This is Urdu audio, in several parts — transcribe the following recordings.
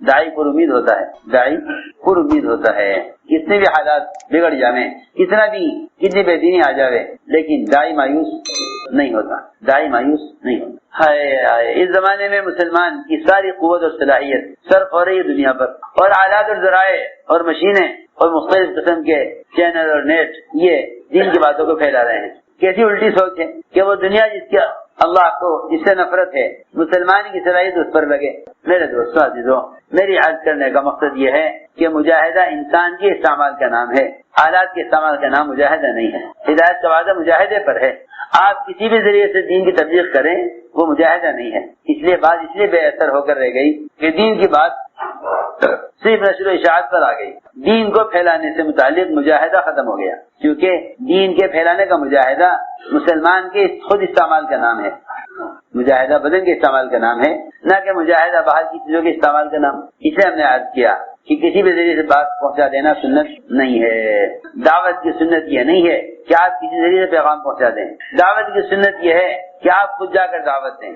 داعی پر امید ہوتا ہے، داعی پر امید ہوتا ہے، کتنے بھی حالات بگڑ جائیں، کتنی بے دینی آ جاوے، لیکن داعی مایوس نہیں ہوتا، داعی مایوس نہیں ہوتا۔ اس زمانے میں مسلمان کی ساری قوت اور صلاحیت صرف ہو رہی ہے دنیا پر، اور آلات اور ذرائع اور مشینیں اور مختلف قسم کے چینل اور نیٹ یہ دین کی باتوں کو پھیلا رہے ہیں۔ کیسی الٹی سوچ ہے کہ وہ دنیا جس کا اللہ کو جس سے نفرت ہے، مسلمان کی صلاحیت اس پر لگے۔ میرے دوستوں عزیزوں، میری عرض کرنے کا مقصد یہ ہے کہ مجاہدہ انسان کے استعمال کا نام ہے، آلات کے استعمال کا نام مجاہدہ نہیں ہے۔ ہدایت کا وعدہ مجاہدے پر ہے۔ آپ کسی بھی ذریعے سے دین کی تبلیغ کریں وہ مجاہدہ نہیں ہے۔ اس لیے بے اثر ہو کر رہ گئی کہ دین کی بات صرف نشر و اشاعت پر آ گئی، دین کو پھیلانے سے متعلق مجاہدہ ختم ہو گیا، کیونکہ دین کے پھیلانے کا مجاہدہ مسلمان کے خود استعمال کا نام ہے، مجاہدہ بدن کے استعمال کا نام ہے، نہ کہ مجاہدہ باہر کی چیزوں کے استعمال کا نام۔ اسے ہم نے عرض کیا کہ کسی بھی ذریعے سے بات پہنچا دینا سنت نہیں ہے۔ دعوت کی سنت یہ نہیں ہے کہ آپ کسی ذریعے سے پیغام پہنچا دیں، دعوت کی سنت یہ ہے کہ آپ خود جا کر دعوت دیں۔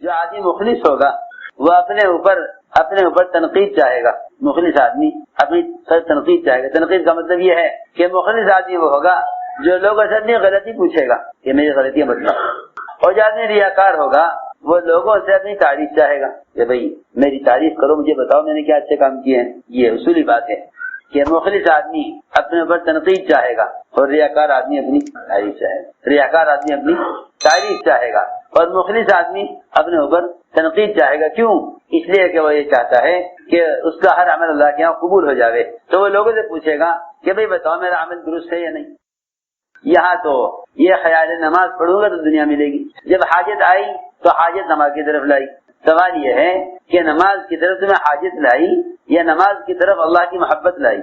جو آدمی مخلص ہوگا وہ اپنے اوپر تنقید چاہے گا، مخلص آدمی اپنی تنقید چاہے گا۔ تنقید کا مطلب یہ ہے کہ مخلص آدمی وہ ہوگا جو لوگوں سے اپنی غلطی پوچھے گا کہ میری غلطیاں بتلاؤ، اور جو آدمی ریاکار ہوگا وہ لوگوں سے اپنی تعریف چاہے گا کہ بھئی میری تعریف کرو، مجھے بتاؤ میں نے کیا اچھے کام کیے ہیں۔ یہ اصولی بات ہے کہ مخلص آدمی اپنے اوپر تنقید چاہے گا اور ریاکار آدمی اپنی تعریف چاہے گا، ریاکار آدمی اپنی تعریف چاہے گا اور مخلص آدمی اپنے اوپر تنقید چاہے گا۔ کیوں؟ اس لیے کہ وہ یہ چاہتا ہے کہ اس کا ہر عمل اللہ کے یہاں قبول ہو جاوے، تو وہ لوگوں سے پوچھے گا کہ بھئی بتاؤ میرا عمل درست ہے یا نہیں۔ یہاں تو یہ خیال نماز پڑھوں گا تو دنیا ملے گی، جب حاجت آئی تو حاجت نماز کی طرف لائی۔ سوال یہ ہے کہ نماز کی طرف تمہیں حاجت لائی یا نماز کی طرف اللہ کی محبت لائی؟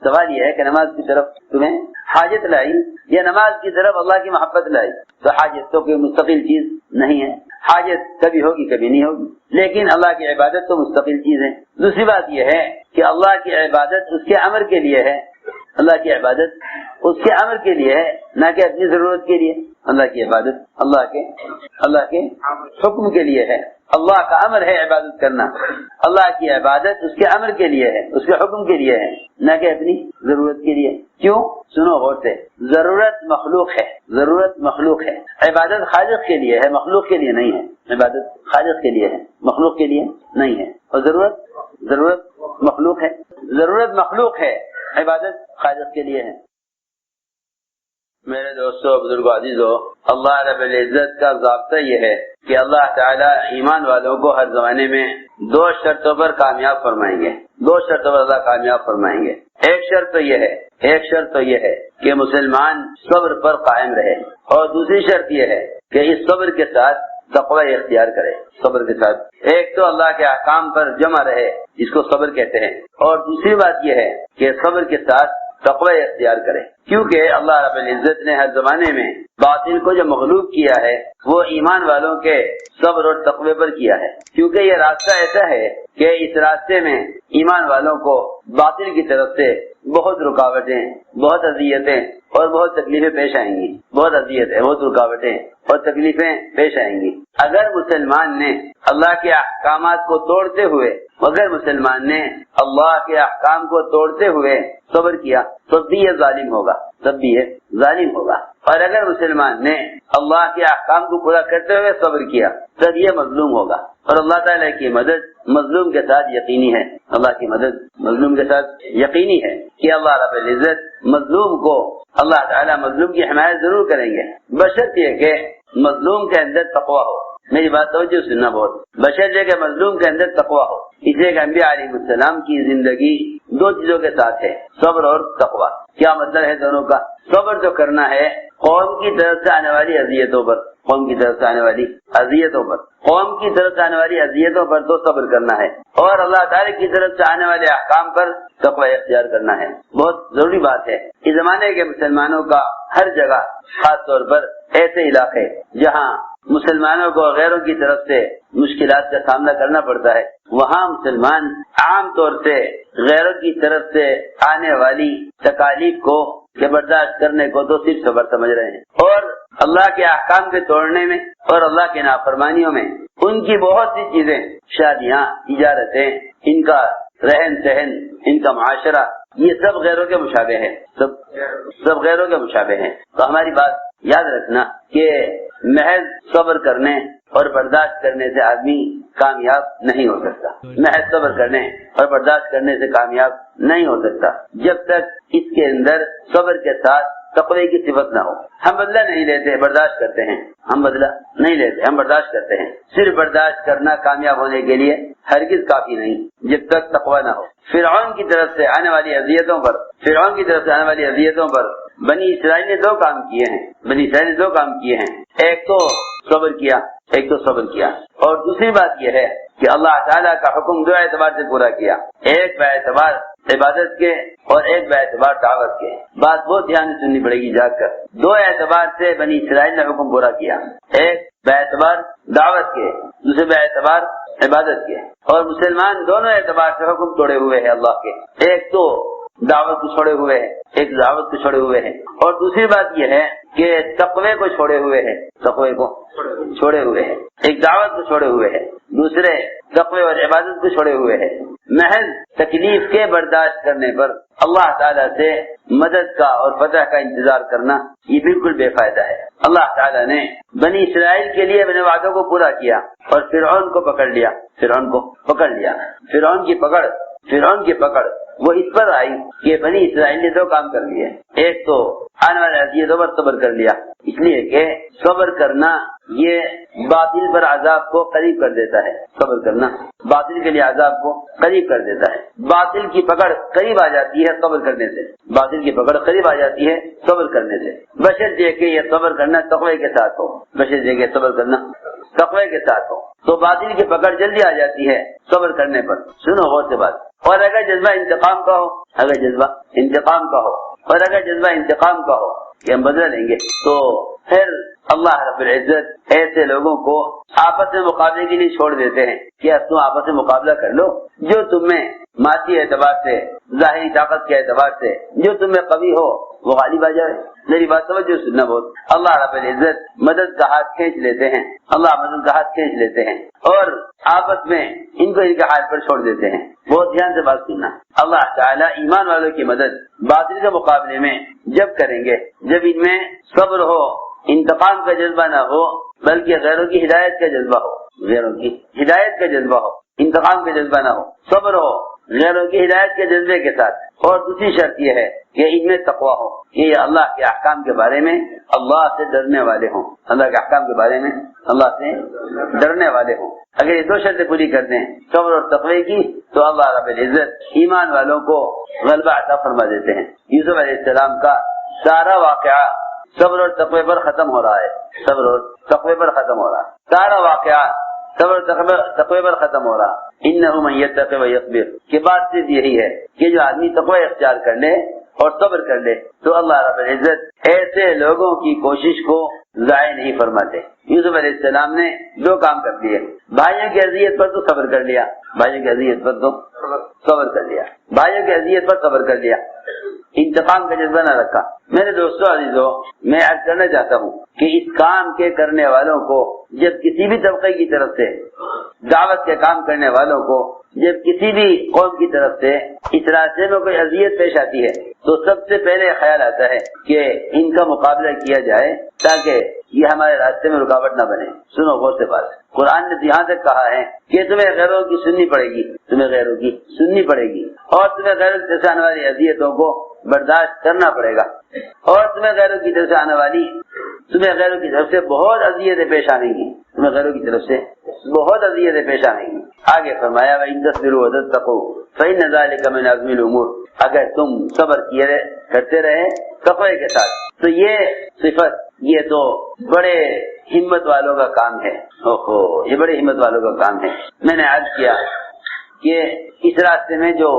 سوال یہ ہے کہ نماز کی طرف تمہیں حاجت لائی یا نماز کی طرف اللہ کی محبت لائی؟ تو حاجت تو کوئی مستقل چیز نہیں ہے، حاجت کبھی ہوگی کبھی نہیں ہوگی، لیکن اللہ کی عبادت تو مستقل چیز ہے۔ دوسری بات یہ ہے کہ اللہ کی عبادت اس کے امر کے لیے ہے، اللہ کی عبادت اس کے امر کے لیے ہے، نہ کہ اپنی ضرورت کے لیے۔ اللہ کی عبادت اللہ کے حکم کے لیے ہے، اللہ کا امر ہے عبادت کرنا، اللہ کی عبادت اس کے امر کے لیے ہے، اس کے حکم کے لیے ہے، نہ کہ اپنی ضرورت کے لیے۔ کیوں؟ سنو غور سے، ضرورت مخلوق ہے، عبادت خالق کے لیے ہے، مخلوق کے لیے نہیں ہے۔ عبادت خالق کے لیے ہے، مخلوق کے لیے نہیں ہے، اور ضرورت مخلوق ہے، عبادت خالق کے لیے ہے۔ میرے دوستو، بزرگو، عزیزو، اللہ رب العزت کا ضابطہ یہ ہے کہ اللہ تعالیٰ ایمان والوں کو ہر زمانے میں دو شرطوں پر کامیاب فرمائیں گے، دو شرطوں پر اللہ کامیاب فرمائیں گے۔ ایک شرط تو یہ ہے کہ مسلمان صبر پر قائم رہے، اور دوسری شرط یہ ہے کہ اس صبر کے ساتھ تقوی اختیار کرے۔ صبر کے ساتھ ایک تو اللہ کے احکام پر جمع رہے، جس کو صبر کہتے ہیں، اور دوسری بات یہ ہے کہ صبر کے ساتھ تقوی اختیار کرے، کیونکہ اللہ رب العزت نے ہر زمانے میں باطل کو جو مغلوب کیا ہے وہ ایمان والوں کے صبر اور تقوی پر کیا ہے، کیونکہ یہ راستہ ایسا ہے کہ اس راستے میں ایمان والوں کو باطل کی طرف سے بہت رکاوٹیں، بہت اذیتیں اور بہت تکلیفیں پیش آئیں گی، بہت اذیتیں، بہت رکاوٹیں اور تکلیفیں پیش آئیں گی۔ اگر مسلمان نے اللہ کے احکامات کو توڑتے ہوئے، اگر مسلمان نے اللہ کے احکام کو توڑتے ہوئے صبر کیا تو بھی یہ ظالم ہوگا، اور اگر مسلمان نے اللہ کے احکام کو پورا کرتے ہوئے صبر کیا تب یہ مظلوم ہوگا۔ اور اللہ تعالیٰ کی مدد مظلوم کے ساتھ یقینی ہے، اللہ کی مدد مظلوم کے ساتھ یقینی ہے کہ اللہ رب العزت مظلوم کو، اللہ تعالیٰ مظلوم کی حمایت ضرور کریں گے، بشرط یہ کہ مظلوم کے اندر تقوی ہو۔ میری بات توجہ سننا بہت، بشرط یہ کہ مظلوم کے اندر تقوی ہو۔ اس لیے کہ انبیاء علیہ السلام کی زندگی دو چیزوں کے ساتھ ہے، صبر اور تقوی۔ کیا مطلب ہے دونوں کا؟ صبر جو کرنا ہے قوم کی طرف سے آنے والی اذیتوں پر، قوم کی طرف سے آنے والی اذیتوں پر تو صبر کرنا ہے، اور اللہ تعالی کی طرف سے آنے والے احکام پر تقوی اختیار کرنا ہے۔ بہت ضروری بات ہے۔ اس زمانے کے مسلمانوں کا ہر جگہ، خاص طور پر ایسے علاقے جہاں مسلمانوں کو غیروں کی طرف سے مشکلات کا سامنا کرنا پڑتا ہے، وہاں مسلمان عام طور سے غیروں کی طرف سے آنے والی تکالیف کو برداشت کرنے کو تو صرف صبر سمجھ رہے ہیں، اور اللہ کے احکام کے توڑنے میں اور اللہ کے نافرمانیوں میں ان کی بہت سی چیزیں، شادیاں، تجارتیں، ان کا رہن سہن، ان کا معاشرہ، یہ سب غیروں کے مشابہ ہے، سب غیروں کے مشابہ ہیں۔ تو ہماری بات یاد رکھنا کہ محض صبر کرنے اور برداشت کرنے سے آدمی کامیاب نہیں ہو سکتا، محض صبر کرنے اور برداشت کرنے سے کامیاب نہیں ہو سکتا جب تک اس کے اندر صبر کے ساتھ تقوی کی صفت نہ ہو۔ ہم بدلہ نہیں لیتے، برداشت کرتے ہیں، ہم بدلہ نہیں لیتے، ہم برداشت کرتے ہیں۔ صرف برداشت کرنا کامیاب ہونے کے لیے ہرگز کافی نہیں جب تک تقوی نہ ہو۔ فرعون کی طرف سے آنے والی اذیتوں پر بنی اسرائیل نے دو کام کیے ہیں، ایک تو صبر کیا اور دوسری بات یہ ہے کہ اللہ تعالیٰ کا حکم دو اعتبار سے پورا کیا، ایک باعتبار عبادت کے اور ایک باعتبار دعوت کے۔ بات بہت دھیان سے سننی پڑے گی جاگ کر۔ دو اعتبار سے بنی اسرائیل نے حکم پورا کیا، ایک باعتبار دعوت کے، دوسرے باعتبار عبادت کے، اور مسلمان دونوں اعتبار سے حکم توڑے ہوئے ہیں اللہ کے، ایک تو دعوت کو چھوڑے ہوئے ہیں، ایک دعوت کو چھوڑے ہوئے ہیں، اور دوسری بات یہ ہے کہ تقوی کو چھوڑے ہوئے ہیں، ایک دعوت کو چھوڑے ہوئے ہیں، دوسرے تقوی اور عبادت کو چھوڑے ہوئے ہیں۔ محض تکلیف کے برداشت کرنے پر اللہ تعالیٰ سے مدد کا اور فتح کا انتظار کرنا یہ بالکل بے فائدہ ہے۔ اللہ تعالیٰ نے بنی اسرائیل کے لیے اپنے وعدوں کو پورا کیا اور فرعون کو پکڑ لیا۔ فرعون کی پکڑ وہ اس پر آئی کہ بنی اسرائیل نے دو کام کر لیے، ایک تو آنے والے اذیتوں پر صبر کر لیا، اس لیے کہ صبر کرنا یہ باطل پر عذاب کو قریب کر دیتا ہے، صبر کرنا باطل کے لیے عذاب کو قریب کر دیتا ہے۔ باطل کی پکڑ قریب آ جاتی ہے صبر کرنے سے، بشرطے کہ یہ صبر کرنا تقوی کے ساتھ ہو، تو باطل کی پکڑ جلدی آ جاتی ہے صبر کرنے پر۔ سنو غور سے بات، اور اگر جذبہ انتقام کا ہو کہ ہم بدلہ لیں گے، تو پھر اللہ رب العزت ایسے لوگوں کو آپس میں مقابلے کے لیے چھوڑ دیتے ہیں کہ اب تم آپس میں مقابلہ کر لو، جو تم میں مادی اعتبار سے، ظاہری طاقت کے اعتبار سے جو تم میں قوی ہو وہ غالب آ جائے۔ میری بات سمجھو، سننا بہت، اللہ رب العزت مدد کا ہاتھ کھینچ لیتے ہیں اور آپس میں ان کو ان کے حال پر چھوڑ دیتے ہیں۔ بہت دھیان سے بات سننا، اللہ تعالیٰ ایمان والوں کی مدد باطل کے مقابلے میں جب کریں گے جب ان میں صبر ہو، انتقام کا جذبہ نہ ہو، بلکہ غیروں کی ہدایت کا جذبہ ہو، انتقام کا جذبہ نہ ہو، صبر ہو غیروں کی ہدایت کے جذبے کے ساتھ۔ اور دوسری شرط یہ ہے کہ ان میں تقویٰ ہو، کہ یہ اللہ کے احکام کے بارے میں اللہ سے ڈرنے والے ہوں، اگر یہ دو شرطیں پوری کر دیں صبر اور تقوی کی، تو اللہ رب العزت ایمان والوں کو غلبہ عطا فرما دیتے ہیں۔ یوسف علیہ السلام کا سارا واقعہ صبر اور تقوی پر ختم ہو رہا ہے، سارا واقعہ صبر اور تقوی پر ختم ہو رہا۔ انہ من یتق ویصبر کہ بات صرف یہی ہے کہ جو آدمی تقوی اختیار کر لے اور صبر کر لے تو اللہ رب العزت ایسے لوگوں کی کوشش کو ضائع نہیں فرماتے۔ یوسف علیہ السلام نے دو کام کر دیے، بھائیوں کی اذیت پر تو صبر کر لیا، انتقام کا جذبہ نہ رکھا۔ میرے دوستوں عزیزوں، میں عرض کرنا چاہتا ہوں کہ اس کام کے کرنے والوں کو جب کسی بھی طبقے کی طرف سے، دعوت کے کام کرنے والوں کو جب کسی بھی قوم کی طرف سے اس راستے میں کوئی اذیت پیش آتی ہے تو سب سے پہلے خیال آتا ہے کہ ان کا مقابلہ کیا جائے تاکہ یہ ہمارے راستے میں رکاوٹ نہ بنے۔ سنو غور سے بات، قرآن نے یہاں تک کہا ہے کہ تمہیں غیروں کی سننی پڑے گی اور تمہیں غیروں کی طرف سے آنے والی اذیتوں کو برداشت کرنا پڑے گا، اور تمہیں غیروں کی طرف سے بہت اذیتیں پیش آنے گی، آگے فرمایا وَإِن تَصْبِرُوا وَتَتَّقُوا فَإِنَّ ذَلِكَ مِنْ عَزْمِ الْأُمُورِ اگر تم صبر کرتے رہے تقوی کے ساتھ تو یہ صفت، یہ تو بڑے ہمت والوں کا کام ہے، یہ بڑے ہمت والوں کا کام ہے۔ میں نے عرض کیا کہ اس راستے میں جو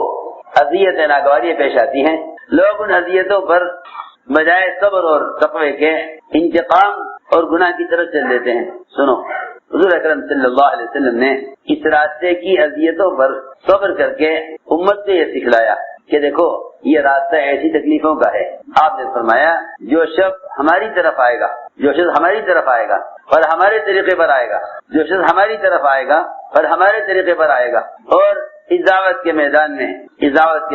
اذیتیں ناگواریاں پیش آتی ہیں، لوگ ان اذیتوں پر بجائے صبر اور تقوی کے انتقام اور گناہ کی طرف چل دیتے ہیں۔ سنو، حضور اکرم صلی اللہ علیہ وسلم نے اس راستے کی اذیتوں پر صبر کر کے امت سے یہ سکھلایا کہ دیکھو یہ راستہ ایسی تکلیفوں کا ہے۔ آپ نے فرمایا جو شخص ہماری طرف آئے گا جو شخص ہماری طرف آئے گا اور ہمارے طریقے پر آئے گا، جو شخص ہماری طرف آئے گا اور ہمارے طریقے پر آئے گا اور اس دعوت کے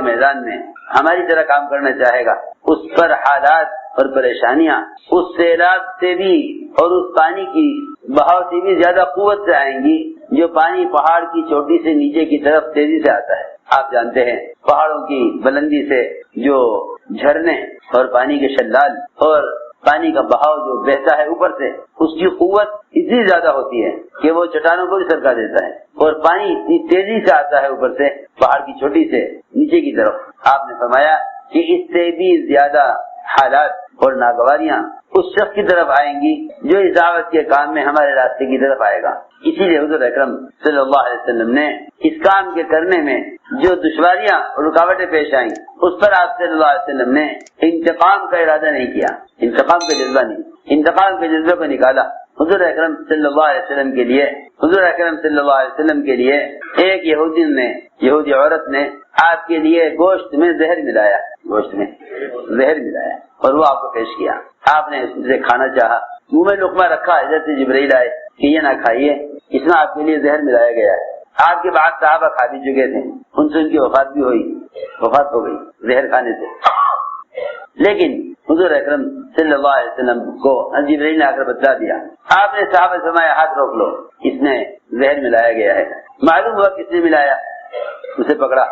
میدان میں ہماری طرح کام کرنا چاہے گا، اس پر حالات اور پریشانیاں اس سیلاب سے بھی اور اس پانی کی بہاؤ سے بھی زیادہ قوت سے آئیں گی جو پانی پہاڑ کی چوٹی سے نیچے کی طرف تیزی سے آتا ہے۔ آپ جانتے ہیں پہاڑوں کی بلندی سے جو جھرنے اور پانی کے شلال اور پانی کا بہاؤ جو بہتا ہے اوپر سے، اس کی قوت اتنی زیادہ ہوتی ہے کہ وہ چٹانوں کو بھی سرکا دیتا ہے، اور پانی اتنی تیزی سے آتا ہے اوپر سے پہاڑ کی چوٹی سے نیچے کی طرف۔ آپ نے فرمایا کہ اس سے بھی زیادہ حالات اور ناگواریاں اس شخص کی طرف آئیں گی جو اس دعوت کے کام میں ہمارے راستے کی طرف آئے گا۔ اسی لیے حضور اکرم صلی اللہ علیہ وسلم نے اس کام کے کرنے میں جو دشواریاں اور رکاوٹیں پیش آئیں اس پر آپ صلی اللہ علیہ وسلم نے انتقام کا ارادہ نہیں کیا، انتقام کا جذبہ نہیں، انتقام کے جذبے کو نکالا۔ حضور اکرم صلی اللہ علیہ وسلم کے لیے ایک یہودی عورت نے آپ کے لیے گوشت میں زہر ملایا اور وہ آپ کو پیش کیا۔ آپ نے اسے کھانا چاہا، منہ میں لقمہ رکھا، حضرت جبرائیل آئے کہ یہ نہ کھائیے، اس میں آپ کے لیے زہر ملایا گیا ہے۔ آپ کے بعد صحابہ کھا بھی چکے تھے، ان سے ان کی وفات ہو گئی زہر کھانے سے۔ لیکن حضور اکرم صلی اللہ علیہ وسلم کو جبرائیل نے آ کر بتلا دیا۔ آپ نے صحابہ سے فرمایا ہاتھ روک لو، اس میں زہر ملایا گیا ہے۔ معلوم ہوا کس نے ملایا، اسے پکڑا۔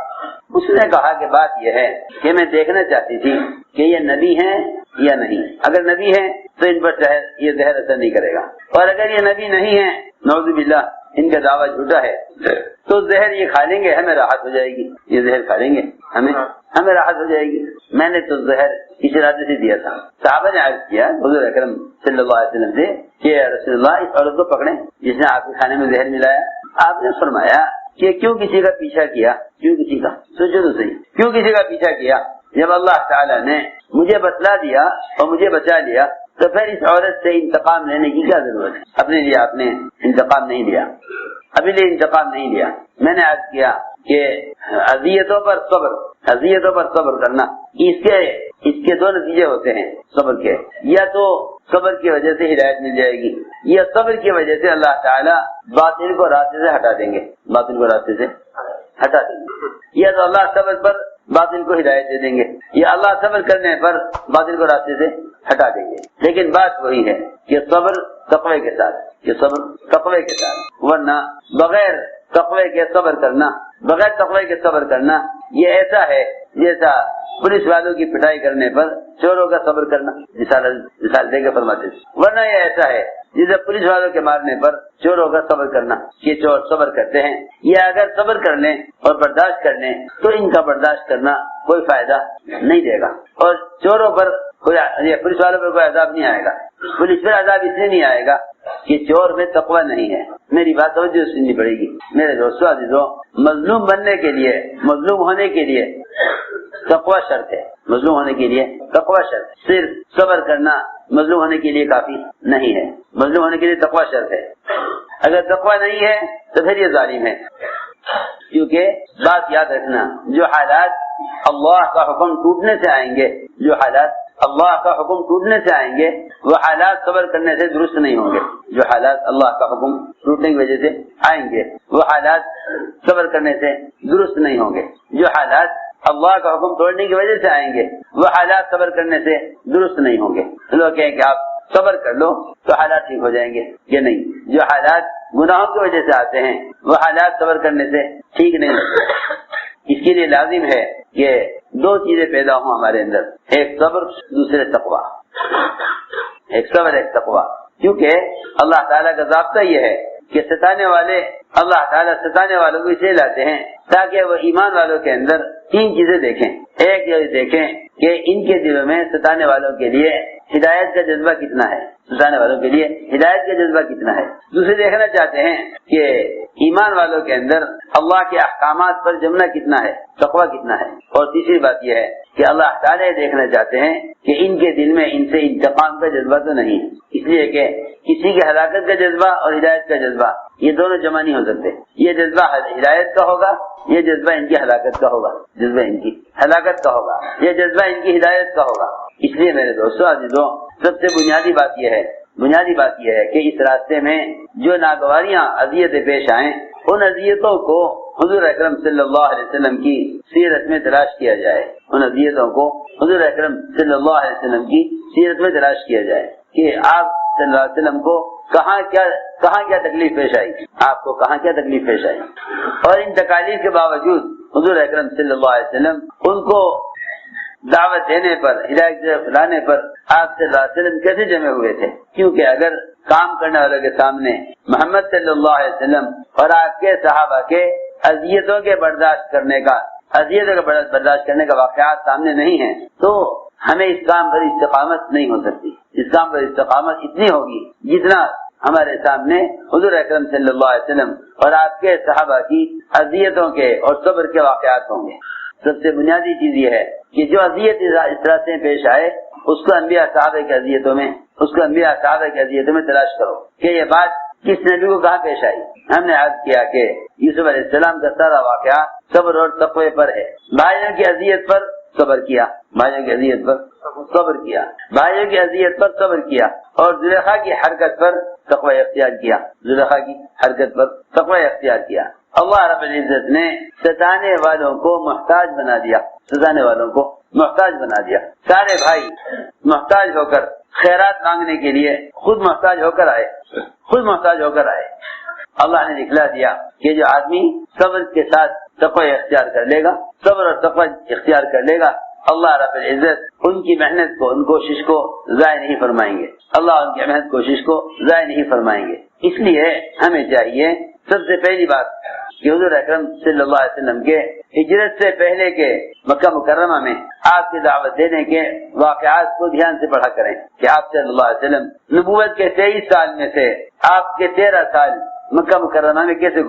اس نے کہا کہ بات یہ ہے کہ میں دیکھنا چاہتی تھی کہ یہ نبی ہیں یا نہیں، اگر نبی ہیں تو ان پر یہ زہر اثر نہیں کرے گا، اور اگر یہ نبی نہیں ہیں، نعوذ باللہ ان کا دعویٰ جھوٹا ہے، تو زہر یہ کھا لیں گے، ہمیں راحت ہو جائے گی، یہ زہر کھا لیں گے ہمیں راحت ہو جائے گی۔ میں نے تو زہر اس ارادے سے دیا تھا۔ صحابہ نے عرض کیا حضور اکرم صلی اللہ علیہ وسلم سے کہ رسول اللہ اس عورت کو پکڑیں جس نے آپ کے کھانے میں زہر ملایا۔ آپ نے فرمایا کہ کیوں کسی کا پیچھا کیا، سوچو تو صحیح، کیوں کسی کا پیچھا کیا؟ جب اللہ تعالیٰ نے مجھے بتلا دیا اور مجھے بچا لیا تو پھر اس عورت سے انتقام لینے کی کیا ضرورت ہے؟ اپنے لیے آپ نے انتقام نہیں لیا، ابھی لیے انتقام نہیں لیا۔ میں نے عرض کیا کہ اذیتوں پر صبر کرنا، اس کے دو نتیجے ہوتے ہیں صبر کے، یا تو صبر کی وجہ سے ہدایت مل جائے گی، یا صبر کی وجہ سے اللہ تعالیٰ باطل کو راستے سے ہٹا دیں گے، یا تو اللہ صبر پر باطل کو ہدایت دے دیں گے، یا اللہ صبر کرنے پر باطل کو راستے سے ہٹا دیں گے۔ لیکن بات وہی ہے کہ صبر تقوی کے ساتھ، ورنہ بغیر تقوی کے صبر کرنا یہ ایسا ہے جیسا پولیس والوں کی پٹائی کرنے پر چوروں کا صبر کرنا، مثال دے کے فرماتے ہیں، ورنہ یہ ایسا ہے جسے پولیس والوں کے مارنے پر چوروں کا صبر کرنا، یہ چور صبر کرتے ہیں، یا اگر صبر کر لیں اور برداشت کر لیں تو ان کا برداشت کرنا کوئی فائدہ نہیں دے گا، اور چوروں پر پولیس والوں پر کوئی عذاب نہیں آئے گا۔ پولیس پر عذاب اس لیے نہیں آئے گا کہ چور میں تقوی نہیں ہے۔ میری بات توجہ سننی پڑے گی میرے دوستوں عزیزوں، مظلوم بننے کے لیے، مظلوم ہونے کے لیے تقوی شرط ہے، صرف صبر کرنا مظلوم ہونے کے لیے کافی نہیں ہے، مظلوم ہونے کے لیے تقوی شرط ہے۔ اگر تقوی نہیں ہے تو پھر یہ ظالم ہے، کیونکہ بات یاد رکھنا، جو حالات اللہ کا حکم ٹوٹنے سے آئیں گے، وہ حالات صبر کرنے سے درست نہیں ہوں گے۔ جو حالات اللہ کا حکم ٹوٹنے کی وجہ سے آئیں گے وہ حالات صبر کرنے سے درست نہیں ہوں گے، جو حالات اللہ کا حکم توڑنے کی وجہ سے آئیں گے وہ حالات صبر کرنے سے درست نہیں ہوں گے۔ لوگ کہیں کہ آپ صبر کر لو تو حالات ٹھیک ہو جائیں گے، یہ نہیں، جو حالات گناہوں کی وجہ سے آتے ہیں وہ حالات صبر کرنے سے ٹھیک نہیں ہوتے۔ اس کے لیے لازم ہے کہ دو چیزیں پیدا ہوں ہمارے اندر، ایک صبر، دوسرے تقوی، ایک صبر ایک تقوی، کیونکہ اللہ تعالیٰ کا ضابطہ یہ ہے کہ ستانے والے، اللہ تعالیٰ ستانے والوں کو اسے لاتے ہیں تاکہ وہ ایمان والوں کے اندر تین چیزیں دیکھیں۔ ایک یہ دیکھیں کہ ان کے دلوں میں ستانے والوں کے لیے ہدایت کا جذبہ کتنا ہے، دوسرے دیکھنا چاہتے ہیں کہ ایمان والوں کے اندر اللہ کے احکامات پر جمنا کتنا ہے، تقوی کتنا ہے، اور تیسری بات یہ ہے کہ اللہ تعالیٰ دیکھنا چاہتے ہیں کہ ان کے دل میں ان سے انتقام کا جذبہ تو نہیں ہے، اس لیے کہ کسی کی ہلاکت کا جذبہ اور ہدایت کا جذبہ یہ دونوں جمع نہیں ہو سکتے۔ یہ جذبہ ہدایت کا ہوگا، یہ جذبہ ان کی ہلاکت کا ہوگا، یہ جذبہ ان کی ہدایت کا ہوگا۔ اس لیے میرے دوستوں عزیزوں، سب سے بنیادی بات یہ ہے بنیادی بات یہ ہے کہ اس راستے میں جو ناگواریاں اذیتیں پیش آئیں ان اذیتوں کو حضور اکرم صلی اللہ علیہ وسلم کی سیرت میں تلاش کیا جائے، ان اذیتوں کو حضور اکرم صلی اللہ علیہ وسلم کی سیرت میں تلاش کیا جائے کہ آپ صلی اللہ علیہ وسلم کو کہاں کیا تکلیف پیش آئی، آپ کو کہاں کیا تکلیف پیش آئی، اور ان تکالیف کے باوجود حضور اکرم صلی اللہ علیہ وسلم ان کو دعوت دینے پر، ہدایت لانے پر آپ صلی اللہ علیہ وسلم کیسے جمع ہوئے تھے؟ کیونکہ اگر کام کرنے والوں کے سامنے محمد صلی اللہ علیہ وسلم اور آپ کے صحابہ کے اذیتوں کے برداشت کرنے کا واقعات سامنے نہیں ہیں تو ہمیں اس کام پر استقامت نہیں ہو سکتی۔ اس کام پر استقامت اتنی ہوگی جتنا ہمارے سامنے حضور اکرم صلی اللہ علیہ وسلم اور آپ کے صحابہ کی اذیتوں کے اور صبر کے واقعات ہوں گے۔ سب سے بنیادی چیز یہ ہے کہ جو اذیت اس طرح سے پیش آئے اس کو انبیاء صحابہ کی اذیتوں میں تلاش کرو کہ یہ بات کس نبی کو کہاں پیش آئی۔ ہم نے عرض کیا کہ یوسف علیہ السلام کا سارا واقعہ صبر اور تقوی پر ہے۔ بھائیوں کی اذیت پر صبر کیا، بھائیوں کی اذیت پر صبر کیا اور زلیخا کی حرکت پر تقوی اختیار کیا، اللہ رب العزت نے ستانے والوں کو محتاج بنا دیا، سارے بھائی محتاج ہو کر خیرات مانگنے کے لیے خود محتاج ہو کر آئے۔ اللہ نے دکھلا دیا کہ جو آدمی صبر کے ساتھ تقوی اختیار کر لے گا، صبر اور تقوی اختیار کر لے گا، اللہ رب العزت ان کی محنت کو، ان کوشش کو ضائع نہیں فرمائیں گے، اللہ ان کی محنت کوشش کو ضائع نہیں فرمائیں گے۔ اس لیے ہمیں چاہیے سب سے پہلی بات کہ حضور اکرم صلی اللہ علیہ وسلم کے ہجرت سے پہلے کے مکہ مکرمہ میں آپ کی دعوت دینے کے واقعات کو دھیان سے پڑھا کریں کہ آپ صلی اللہ علیہ وسلم نبوت کے 23 سال میں سے آپ کے 13 سال مکہ مکرمہ میں کیسے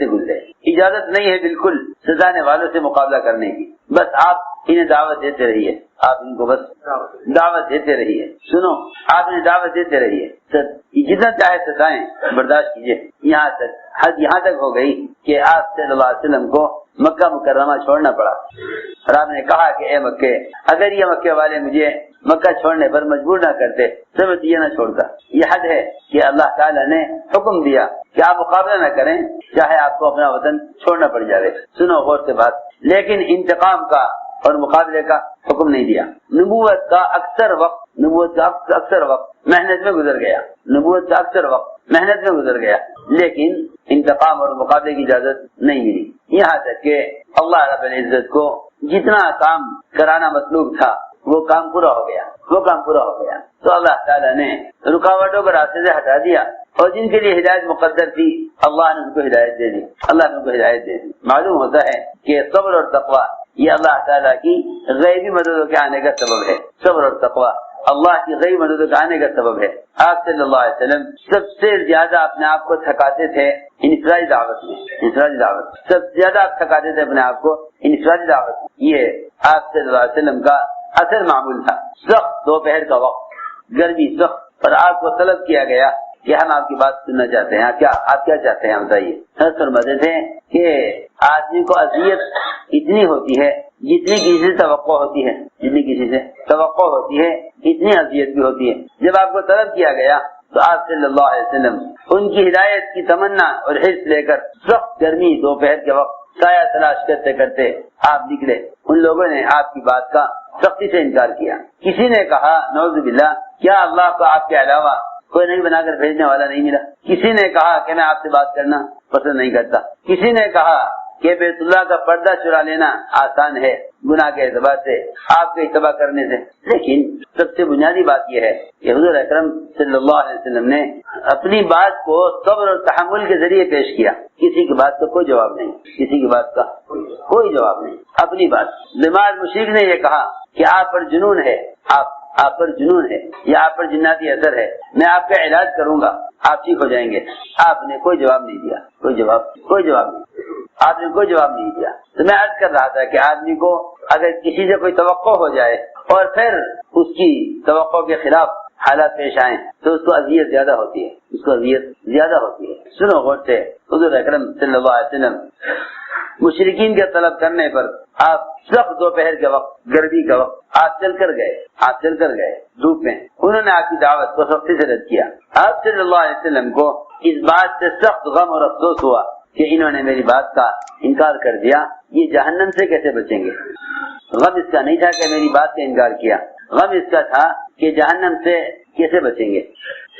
گزرے، اجازت نہیں ہے بالکل سزانے والوں سے مقابلہ کرنے کی، بس آپ انہیں دعوت دیتے رہیے، آپ ان کو بس دعوت دیتے رہیے، سنو آپ انہیں دعوت دیتے رہیے، جتنا چاہے سزائیں برداشت کیجیے، یہاں تک حد یہاں تک ہو گئی کہ آپ صلی اللہ علیہ وسلم کو مکہ مکرمہ چھوڑنا پڑا اور آپ نے کہا کہ اے مکے، اگر یہ مکے والے مجھے مکہ چھوڑنے پر مجبور نہ کرتے تو میں یہ نہ چھوڑتا۔ یہ حد ہے کہ اللہ تعالیٰ نے حکم دیا کہ آپ مقابلہ نہ کریں چاہے آپ کو اپنا وطن چھوڑنا پڑ جائے۔ سنو غور سے بات، لیکن انتقام کا اور مقابلے کا حکم نہیں دیا۔ نبوت کا اکثر وقت محنت میں گزر گیا، لیکن انتقام اور مقابلے کی اجازت نہیں ملی، یہاں تک کہ اللہ رب العزت کو جتنا کام کرانا مطلوب تھا وہ کام پورا ہو گیا تو اللہ تعالیٰ نے رکاوٹوں کو راستے سے ہٹا دیا اور جن کے لیے ہدایت مقدر تھی اللہ نے ان کو ہدایت دے دی۔ معلوم ہوتا ہے کہ صبر اور تقوی یہ اللہ تعالیٰ کی غیبی مددوں کے آنے کا سبب ہے۔ صبر اور تقوی اللہ کی غیبی مددوں کے آنے کا سبب ہے۔ آپ صلی اللہ علیہ وسلم سب سے زیادہ اپنے آپ کو تھکاتے تھے انفرادی دعوت میں، سب سے زیادہ آپ تھکاتے تھے اپنے آپ کو انفرادی دعوت میں۔ یہ آپ صلی اللہ علیہ وسلم کا اصل معمول تھا۔ سخت دوپہر کا وقت، گرمی سخت، اور آپ کو طلب کیا گیا کہ ہم آپ کی بات سننا چاہتے ہیں، آپ کیا چاہتے ہیں بتائیے۔ فرماتے تھے کہ آدمی کو اذیت اتنی ہوتی ہے جتنی کسی سے توقع ہوتی ہے، اتنی اذیت بھی ہوتی ہے۔ جب آپ کو طلب کیا گیا تو آپ صلی اللہ علیہ وسلم ان کی ہدایت کی تمنا اور حرص لے کر سخت گرمی دوپہر کے وقت سایہ تلاش کرتے کرتے آپ نکلے۔ ان لوگوں نے آپ کی بات کا سختی سے انکار کیا۔ کسی نے کہا نعوذ باللہ، کیا اللہ کو آپ کے علاوہ کوئی نہیں بنا کر بھیجنے والا نہیں ملا؟ کسی نے کہا کہ میں آپ سے بات کرنا پسند نہیں کرتا۔ کسی نے کہا کہ بیت اللہ کا پردہ چرا لینا آسان ہے گناہ کے اعتبار سے آپ کے اتباع کرنے سے۔ لیکن سب سے بنیادی بات یہ ہے کہ حضور اکرم صلی اللہ علیہ وسلم نے اپنی بات کو صبر اور تحمل کے ذریعے پیش کیا۔ کسی کی بات کا کوئی جواب نہیں، اپنی بات۔ دماغ مشرک نے یہ کہا کہ آپ پر جنون ہے، آپ پر جنون ہے یا آپ پر جناتی اثر ہے، میں آپ کا علاج کروں گا، آپ ٹھیک ہو جائیں گے۔ آپ نے کوئی جواب نہیں دیا، آپ نے کوئی جواب نہیں دیا۔ تو میں عرض کر رہا تھا کہ آدمی کو اگر کسی سے کوئی توقع ہو جائے اور پھر اس کی توقع کے خلاف حالات پیش آئیں تو اس کو اذیت زیادہ ہوتی ہے، سنو غور سے، حضور اکرم صلی اللہ علیہ وسلم مشرکین کے طلب کرنے پر آپ سخت دوپہر کے وقت، گرمی کا وقت آپ چل کر گئے دھوپ میں، انہوں نے آپ کی دعوت کو سختی سے رد کیا۔ آپ صلی اللہ علیہ وسلم کو اس بات سے سخت غم اور افسوس ہوا کہ انہوں نے میری بات کا انکار کر دیا، یہ جہنم سے کیسے بچیں گے؟ غم اس کا نہیں تھا کہ میری بات کا انکار کیا، غم اس کا تھا کہ جہنم سے کیسے بچیں گے۔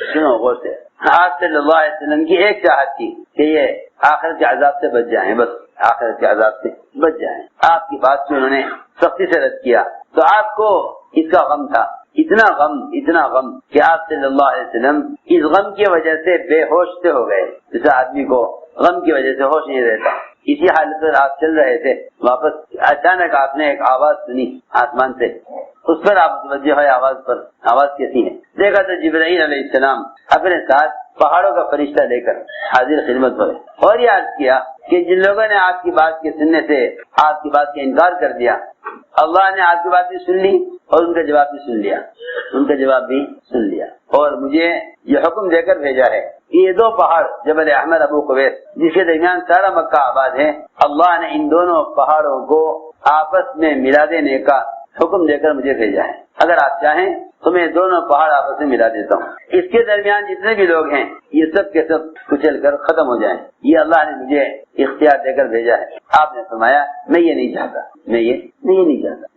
سنو غور سے، آپ صلی اللہ علیہ وسلم کی ایک چاہت تھی کہ یہ آخرت کے عذاب سے بچ جائیں، بس آخرت کے عذاب سے بچ جائیں۔ آپ کی بات کو انہوں نے سختی سے رد کیا تو آپ کو اس کا غم تھا، اتنا غم کہ آپ صلی اللہ علیہ وسلم اس غم کی وجہ سے بے ہوش سے ہو گئے، جیسے آدمی کو غم کی وجہ سے ہوش نہیں رہتا۔ اسی حالت پر آپ چل رہے تھے، واپس اچانک آپ نے ایک آواز سنی آسمان سے، اس پر آپ متوجہ ہوئے آواز کیسی ہے؟ دیکھا تو جبرائیل علیہ السلام اپنے ساتھ پہاڑوں کا فرشتہ لے کر حاضر خدمت ہوئے، اور یہ عرض کیا کہ جن لوگوں نے آپ کی بات کے سننے سے آپ کی بات کا انکار کر دیا، اللہ نے آپ کی بات بھی سن لی اور ان کا جواب بھی سن لیا، اور مجھے یہ حکم دے کر بھیجا ہے کہ یہ دو پہاڑ جبل احمر، ابو قبیس، جس کے درمیان سارا مکہ آباد ہے، اللہ نے ان دونوں پہاڑوں کو آپس میں ملا دینے کا حکم دے کر مجھے بھیجا ہے۔ اگر آپ چاہیں تو میں دونوں پہاڑ آپس میں ملا دیتا ہوں، اس کے درمیان جتنے بھی لوگ ہیں یہ سب کے سب کچل کر ختم ہو جائیں، یہ اللہ نے مجھے اختیار دے کر بھیجا ہے۔ آپ نے فرمایا میں یہ نہیں چاہتا۔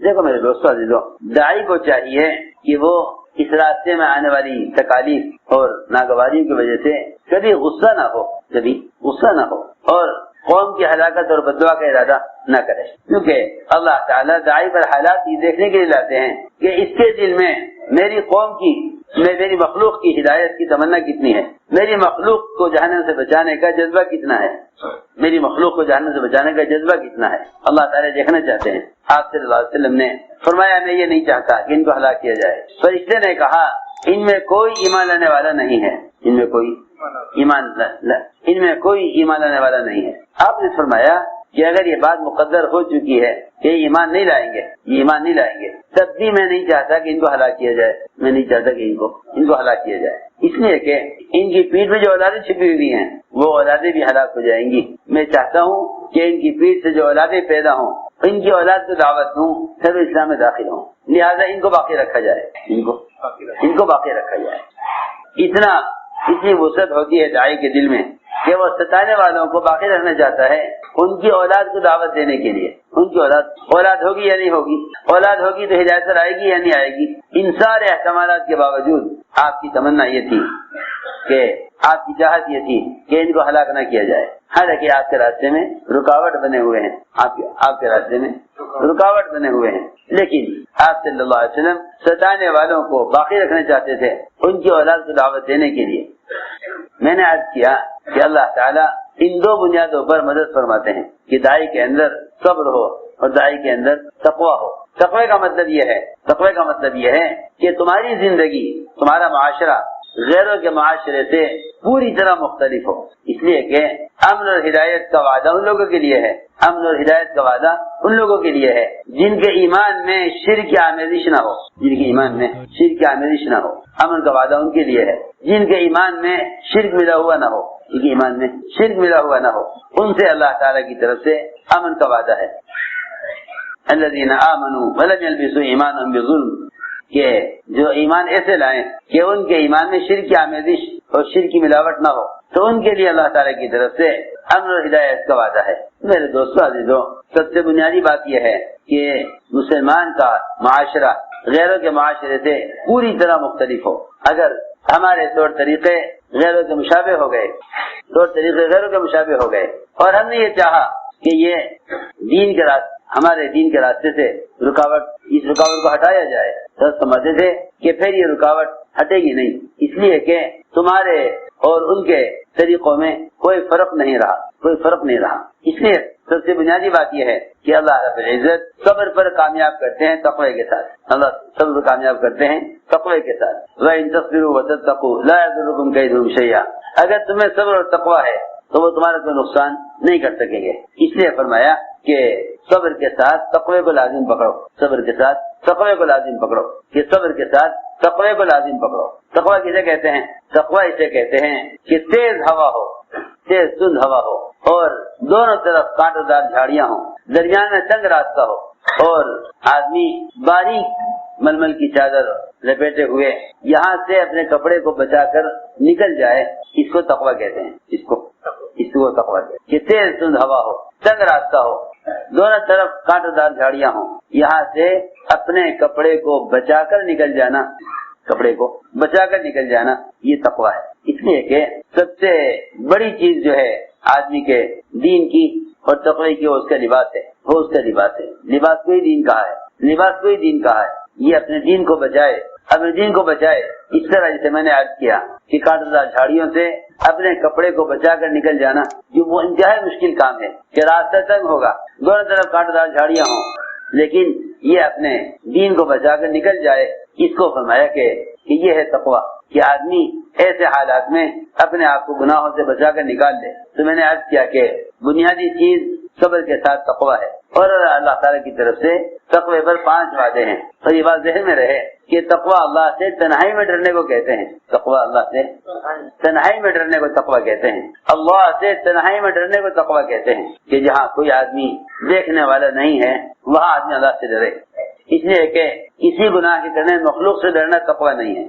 دیکھو میرے دوستو عزیزو، داعی کو چاہیے کہ وہ اس راستے میں آنے والی تکالیف اور ناگواری کی وجہ سے کبھی غصہ نہ ہو اور قوم کی ہلاکت اور بددعا کا ارادہ نہ کرے، کیونکہ اللہ تعالیٰ داعی پر حالات یہ دیکھنے کے لیے لاتے ہیں کہ اس کے دل میں میری قوم کی، میری مخلوق کی ہدایت کی تمنا کتنی ہے، میری مخلوق کو جہنم سے بچانے کا جذبہ کتنا ہے، اللہ تعالیٰ دیکھنا چاہتے ہیں۔ آپ صلی اللہ علیہ وسلم نے فرمایا میں یہ نہیں چاہتا کہ ان کو ہلاک کیا جائے۔ فرشتے نے کہا ان میں کوئی ایمان لانے والا نہیں ہے، ان میں کوئی ایمان لانے والا نہیں ہے۔ آپ نے فرمایا کہ اگر یہ بات مقدر ہو چکی ہے کہ یہ ایمان نہیں لائیں گے، تب بھی میں نہیں چاہتا کہ ان کو ہلاک کیا جائے، ان کو ہلاک کیا جائے، اس لیے کہ ان کی پیٹھ میں جو اولادیں چھپی ہوئی ہیں وہ اولادیں بھی ہلاک ہو جائیں گی۔ میں چاہتا ہوں کہ ان کی پیٹھ سے جو اولادیں پیدا ہوں، ان کی اولاد کو دعوت دوں، سب اسلام میں داخل ہوں، لہذا ان کو باقی رکھا جائے، اتنی وسعت ہوتی ہے داعی کے دل میں کہ وہ ستانے والوں کو باقی رکھنا چاہتا ہے ان کی اولاد کو دعوت دینے کے لیے۔ ان کی اولاد ہوگی یا نہیں ہوگی، اولاد ہوگی تو ہدایت پر آئے گی یا نہیں آئے گی، ان سارے احتمالات کے باوجود آپ کی تمنا یہ تھی کہ آپ کی چاہت یہ تھی کہ ان کو ہلاک نہ کیا جائے، حالانکہ آپ کے راستے میں رکاوٹ بنے ہوئے ہیں، لیکن آپ صلی اللہ علیہ وسلم ستانے والوں کو باقی رکھنا چاہتے تھے ان کی اولاد کو دعوت دینے کے لیے۔ میں نے عرض کیا کہ اللہ تعالیٰ ان دو بنیادوں پر مدد فرماتے ہیں کہ داعی کے اندر صبر ہو اور داعی کے اندر تقویٰ ہو۔ تقویٰ کا مطلب یہ ہے کہ تمہاری زندگی، تمہارا معاشرہ غیروں کے معاشرے سے پوری طرح مختلف ہو، اس لیے کہ امن اور ہدایت کا وعدہ ان لوگوں کے لیے ہے، جن کے ایمان میں شرک کی آمیزش نہ ہو، امن کا وعدہ ان کے لیے ہے جن کے ایمان میں شرک ملا ہوا نہ ہو، ان سے اللہ تعالیٰ کی طرف سے امن کا وعدہ ہے۔ الذین آمنوا ولم یلبسوا ایمانهم بظلم، کہ جو ایمان ایسے لائیں کہ ان کے ایمان میں شرک کی آمیزش اور شرک کی ملاوٹ نہ ہو، تو ان کے لیے اللہ تعالیٰ کی طرف سے امن اور ہدایت کا وعدہ ہے۔ میرے دوستو عزیزو، سب سے بنیادی بات یہ ہے کہ مسلمان کا معاشرہ غیروں کے معاشرے سے پوری طرح مختلف ہو۔ اگر ہمارے طور طریقے غیروں کے مشابہ ہو گئے اور ہم نے یہ چاہا کہ یہ ہمارے دین کے راستے سے اس رکاوٹ کو ہٹایا جائے، تو سمجھتے تھے کہ پھر یہ رکاوٹ ہٹے گی نہیں، اس لیے کہ تمہارے اور ان کے طریقوں میں کوئی فرق نہیں رہا۔ اس لیے سب سے بنیادی بات یہ ہے کہ اللہ رب العزت صبر پر کامیاب کرتے ہیں تقوی کے ساتھ، وَإِن تَصْبِرُوا وَتَتَّقُوا لَا يَضُرُّكُمْ كَيْدُهُمْ شَيْئًا، اگر تمہیں صبر اور تقوی ہے تو وہ تمہارا کوئی نقصان نہیں کر سکیں گے۔ اس لیے فرمایا کہ صبر کے ساتھ تقوی کو لازم پکڑو، تقوی کسے کہتے ہیں؟ تقوی اسے کہتے ہیں کہ تیز ہوا ہو، تیز سند ہوا ہو، اور دونوں طرف کانٹوں دار جھاڑیاں ہوں، درمیان میں تنگ راستہ ہو، اور آدمی باریک ململ کی چادر لپیٹے ہوئے یہاں سے اپنے کپڑے کو بچا کر نکل جائے، اس کو تقوی کہتے ہیں۔ اس کو تقوی کہتے ہیں کہ تیز سند ہوا ہو، تنگ راستہ ہو، دونوں طرف کانٹوں دار جھاڑیاں ہوں، یہاں سے اپنے کپڑے کو بچا کر نکل جانا، کپڑے کو بچا کر نکل جانا، یہ تقوی ہے۔ اس لیے کہ سب سے بڑی چیز جو ہے آدمی کے دین کی اور تقوی کی، وہ اس کا لباس ہے، وہ اس کا لباس ہے۔ لباس کو ہی دین کہا ہے، لباس کو ہی دین کہا ہے۔ یہ اپنے دین کو بچائے، اپنے دین کو بچائے، اس طرح جیسے میں نے عرض کیا کہ کانٹوں دار جھاڑیوں سے اپنے کپڑے کو بچا کر نکل جانا، جو وہ انتہائی مشکل کام ہے کہ راستہ تنگ ہوگا، دونوں طرف کانٹوں دار جھاڑیاں ہوں، لیکن یہ اپنے دین کو بچا کر نکل جائے، اس کو فرمایا کہ یہ ہے تقوی، کہ آدمی ایسے حالات میں اپنے آپ کو گناہوں سے بچا کر نکال دے۔ تو میں نے عرض کیا کہ بنیادی چیز صبر کے ساتھ تقوی ہے، اور اللہ تعالیٰ کی طرف سے تقوی پر 5 وعدے ہیں، اور یہ بات ذہن میں رہے کہ تقوی اللہ سے تنہائی میں ڈرنے کو کہتے ہیں، تقوی اللہ سے تنہائی میں ڈرنے کو تقوی کہتے ہیں، اللہ سے تنہائی میں ڈرنے کو تقوی کہتے ہیں، کہ جہاں کوئی آدمی دیکھنے والا نہیں ہے وہاں آدمی اللہ سے ڈرے۔ اس لیے کہ کسی گناہ کے کرنے میں مخلوق سے ڈرنا تقوی نہیں ہے،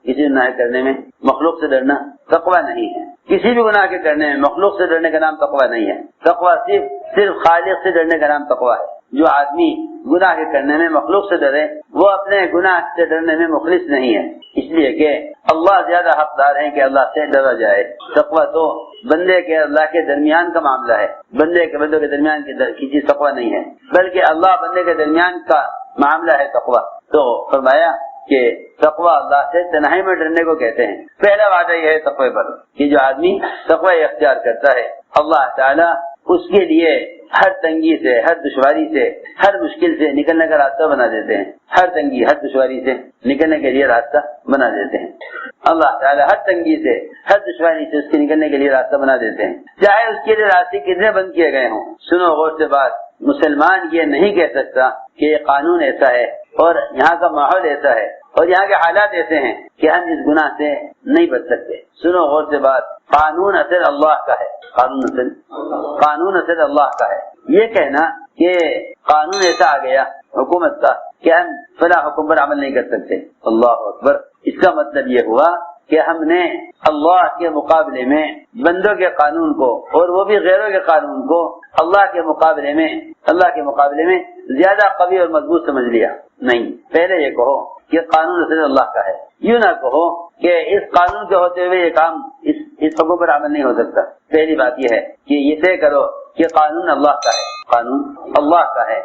کسی گناہ کرنے میں مخلوق سے ڈرنا تقوی نہیں ہے، کسی بھی گناہ کے کرنے میں مخلوق سے ڈرنے کا نام تقوی نہیں ہے۔ تقوی صرف خالق سے ڈرنے کا نام تقوی ہے۔ جو آدمی گناہ کے کرنے میں مخلوق سے ڈرے وہ اپنے گناہ سے ڈرنے میں مخلص نہیں ہے، اس لیے کہ اللہ زیادہ حقدار ہے کہ اللہ سے ڈرا جائے۔ تقوی تو بندے کے اللہ کے درمیان کا معاملہ ہے، بندے کے بندوں کے درمیان کی چیز تقوی نہیں ہے، بلکہ اللہ بندے کے درمیان کا معاملہ ہے تقوی۔ تو فرمایا کہ تقوی اللہ سے تنہائی میں ڈرنے کو کہتے ہیں۔ پہلا وعدہ یہ ہے تقوی پر کہ جو آدمی تقوی اختیار کرتا ہے اللہ تعالیٰ اس کے لیے ہر تنگی سے، ہر دشواری سے، ہر مشکل سے نکلنے کا راستہ بنا دیتے ہیں، ہر تنگی ہر دشواری سے نکلنے کے لیے راستہ بنا دیتے ہیں۔ اللہ تعالیٰ ہر تنگی سے، ہر دشواری سے اس کے نکلنے کے لیے راستہ بنا دیتے ہیں، چاہے اس کے لیے راستے کتنے بند کیے گئے ہوں۔ سنو غور سے بات، مسلمان یہ نہیں کہہ سکتا کہ یہ قانون ایسا ہے اور یہاں کا ماحول ایسا ہے اور یہاں کے حالات ایسے ہیں کہ ہم اس گناہ سے نہیں بچ سکتے۔ سنو غور سے بات، قانون اصل اللہ کا ہے، قانون اصل اللہ کا ہے۔ یہ کہنا کہ قانون ایسا آ گیا حکومت کا کہ ہم فلاں حکم پر عمل نہیں کر سکتے، اللہ اکبر، اس کا مطلب یہ ہوا کہ ہم نے اللہ کے مقابلے میں بندوں کے قانون کو اور وہ بھی غیروں کے قانون کو اللہ کے مقابلے میں زیادہ قوی اور مضبوط سمجھ لیا۔ نہیں، پہلے یہ کہو کہ قانون اصل اللہ کا ہے، یوں نہ کہو کہ اس قانون کے ہوتے ہوئے یہ کام اس حکم پر عمل نہیں ہو سکتا۔ پہلی بات یہ ہے کہ یہ طے کرو کہ قانون اللہ کا ہے، قانون اللہ کا ہے۔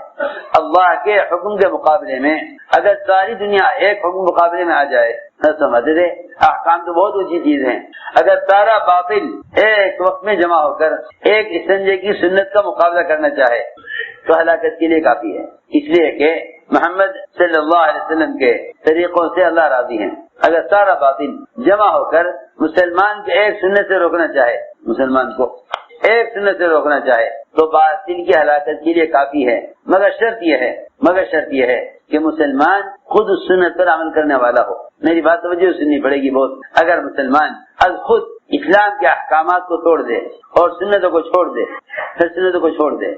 اللہ کے حکم کے مقابلے میں اگر ساری دنیا ایک حکم مقابلے میں آ جائے نہ سمجھ رہے، احکام تو بہت اونچی چیز ہیں، اگر سارا باطل ایک وقت میں جمع ہو کر ایک استنجے کی سنت کا مقابلہ کرنا چاہے تو ہلاکت کے لیے کافی ہے۔ اس لیے کہ محمد صلی اللہ علیہ وسلم کے طریقوں سے اللہ راضی ہیں۔ اگر سارا باطل جمع ہو کر مسلمان کو ایک سنت سے روکنا چاہے، مسلمان کو ایک سنت سے روکنا چاہے تو باطل کی ہلاکت کے لیے کافی ہے، مگر شرط یہ ہے کہ مسلمان خود اس سنت پر عمل کرنے والا ہو۔ میری بات توجہ سننی پڑے گی بہت۔ اگر مسلمان از خود اسلام کے احکامات کو توڑ دے اور سنتوں کو چھوڑ دے،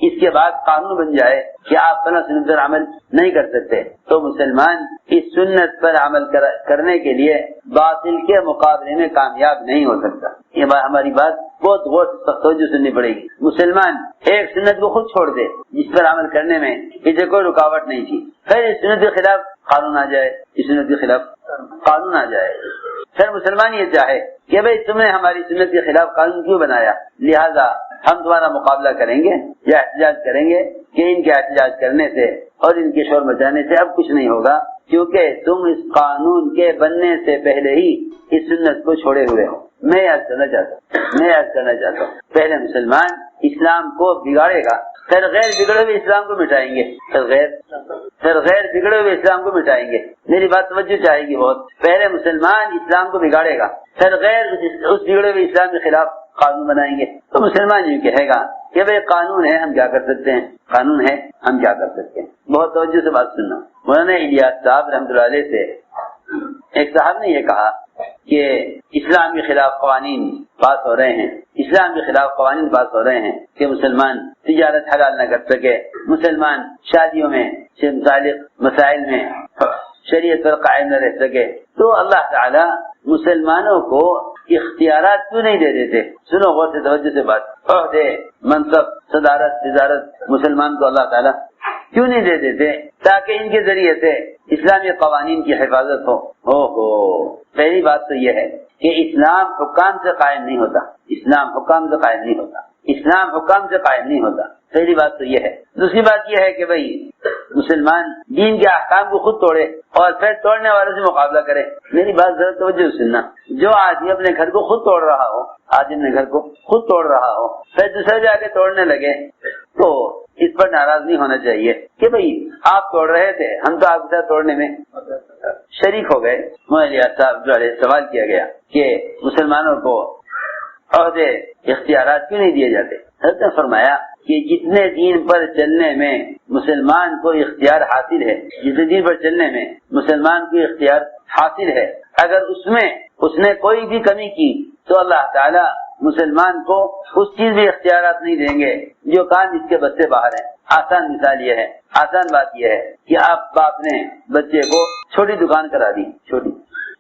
اس کے بعد قانون بن جائے کہ آپ فلاں سنت پر عمل نہیں کر سکتے، تو مسلمان اس سنت پر عمل کرنے کے لیے باطل کے مقابلے میں کامیاب نہیں ہو سکتا۔ یہ ہماری بات بہت غور سے توجہ سننی پڑے گی۔ مسلمان ایک سنت کو خود چھوڑ دے جس پر عمل کرنے میں اسے کوئی رکاوٹ نہیں تھی، پھر اس سنت کے خلاف قانون آ جائے، پھر مسلمان یہ چاہے کہ بھئی تم نے ہماری سنت کے خلاف قانون کیوں بنایا، لہذا ہم تمہارا مقابلہ کریں گے یا احتجاج کریں گے، کہ ان کے احتجاج کرنے سے اور ان کے شور مچانے سے اب کچھ نہیں ہوگا، کیونکہ تم اس قانون کے بننے سے پہلے ہی اس سنت کو چھوڑے ہوئے ہو۔ میں یاد کرنا چاہتا ہوں پہلے مسلمان اسلام کو بگاڑے گا، پھر غیر بگڑے ہوئے اسلام کو مٹائیں گے، پھر غیر بگڑے ہوئے اسلام کو مٹائیں گے۔ میری بات توجہ چاہے گی بہت۔ پہلے مسلمان اسلام کو بگاڑے گا، پھر غیر اس بگڑے ہوئے اسلام کے خلاف قانون بنائیں گے، تو مسلمان یہ کہے گا کہ بھئی قانون ہے، ہم کیا کر سکتے ہیں، بہت توجہ سے بات سننا۔ مولانا الیاس صاحب رحمۃ اللہ علیہ سے ایک صاحب نے یہ کہا کہ اسلام کے خلاف قوانین پاس ہو رہے ہیں، اسلام کے خلاف قوانین پاس ہو رہے ہیں کہ مسلمان تجارت حلال نہ کر سکے، مسلمان شادیوں میں سے متعلق مسائل میں شریعت پر قائم نہ رہ سکے، تو اللہ تعالی مسلمانوں کو اختیارات کیوں نہیں دے دیتے؟ سنو غور سے، توجہ سے بات، عہدے، منصب، صدارت، تجارت مسلمان کو اللہ تعالی کیوں نہیں دے دیتے تاکہ ان کے ذریعے سے اسلامی قوانین کی حفاظت ہو۔ پہلی بات تو یہ ہے کہ اسلام حکام سے قائم نہیں ہوتا، اسلام حکام سے قائم نہیں ہوتا، اسلام حکام سے قائم نہیں ہوتا، پہلی بات تو یہ ہے۔ دوسری بات یہ ہے کہ بھئی مسلمان دین کے احکام کو خود توڑے اور پھر توڑنے والوں سے مقابلہ کرے۔ میری بات ذرا توجہ سننا، جو آدمی اپنے گھر کو خود توڑ رہا ہو، آدمی اپنے گھر کو خود توڑ رہا ہو پھر دوسرے جا کے توڑنے لگے تو اس پر ناراض نہیں ہونا چاہیے کہ بھئی آپ توڑ رہے تھے، ہم تو آپ کے ساتھ توڑنے میں شریک ہو گئے۔ مولانا صاحب جو سوال کیا گیا کہ مسلمانوں کو عہدے اختیارات کیوں نہیں دیے جاتے؟ حضرت نے فرمایا کہ جتنے دین پر چلنے میں مسلمان کو اختیار حاصل ہے، جتنے دین پر چلنے میں مسلمان کو اختیار حاصل ہے، اگر اس نے کوئی بھی کمی کی تو اللہ تعالی مسلمان کو اس چیز بھی اختیارات نہیں دیں گے جو کام اس کے بس سے باہر ہے۔ آسان مثال یہ ہے، آسان بات یہ ہے کہ آپ باپ نے بچے کو چھوٹی دکان کرا دی، چھوٹی،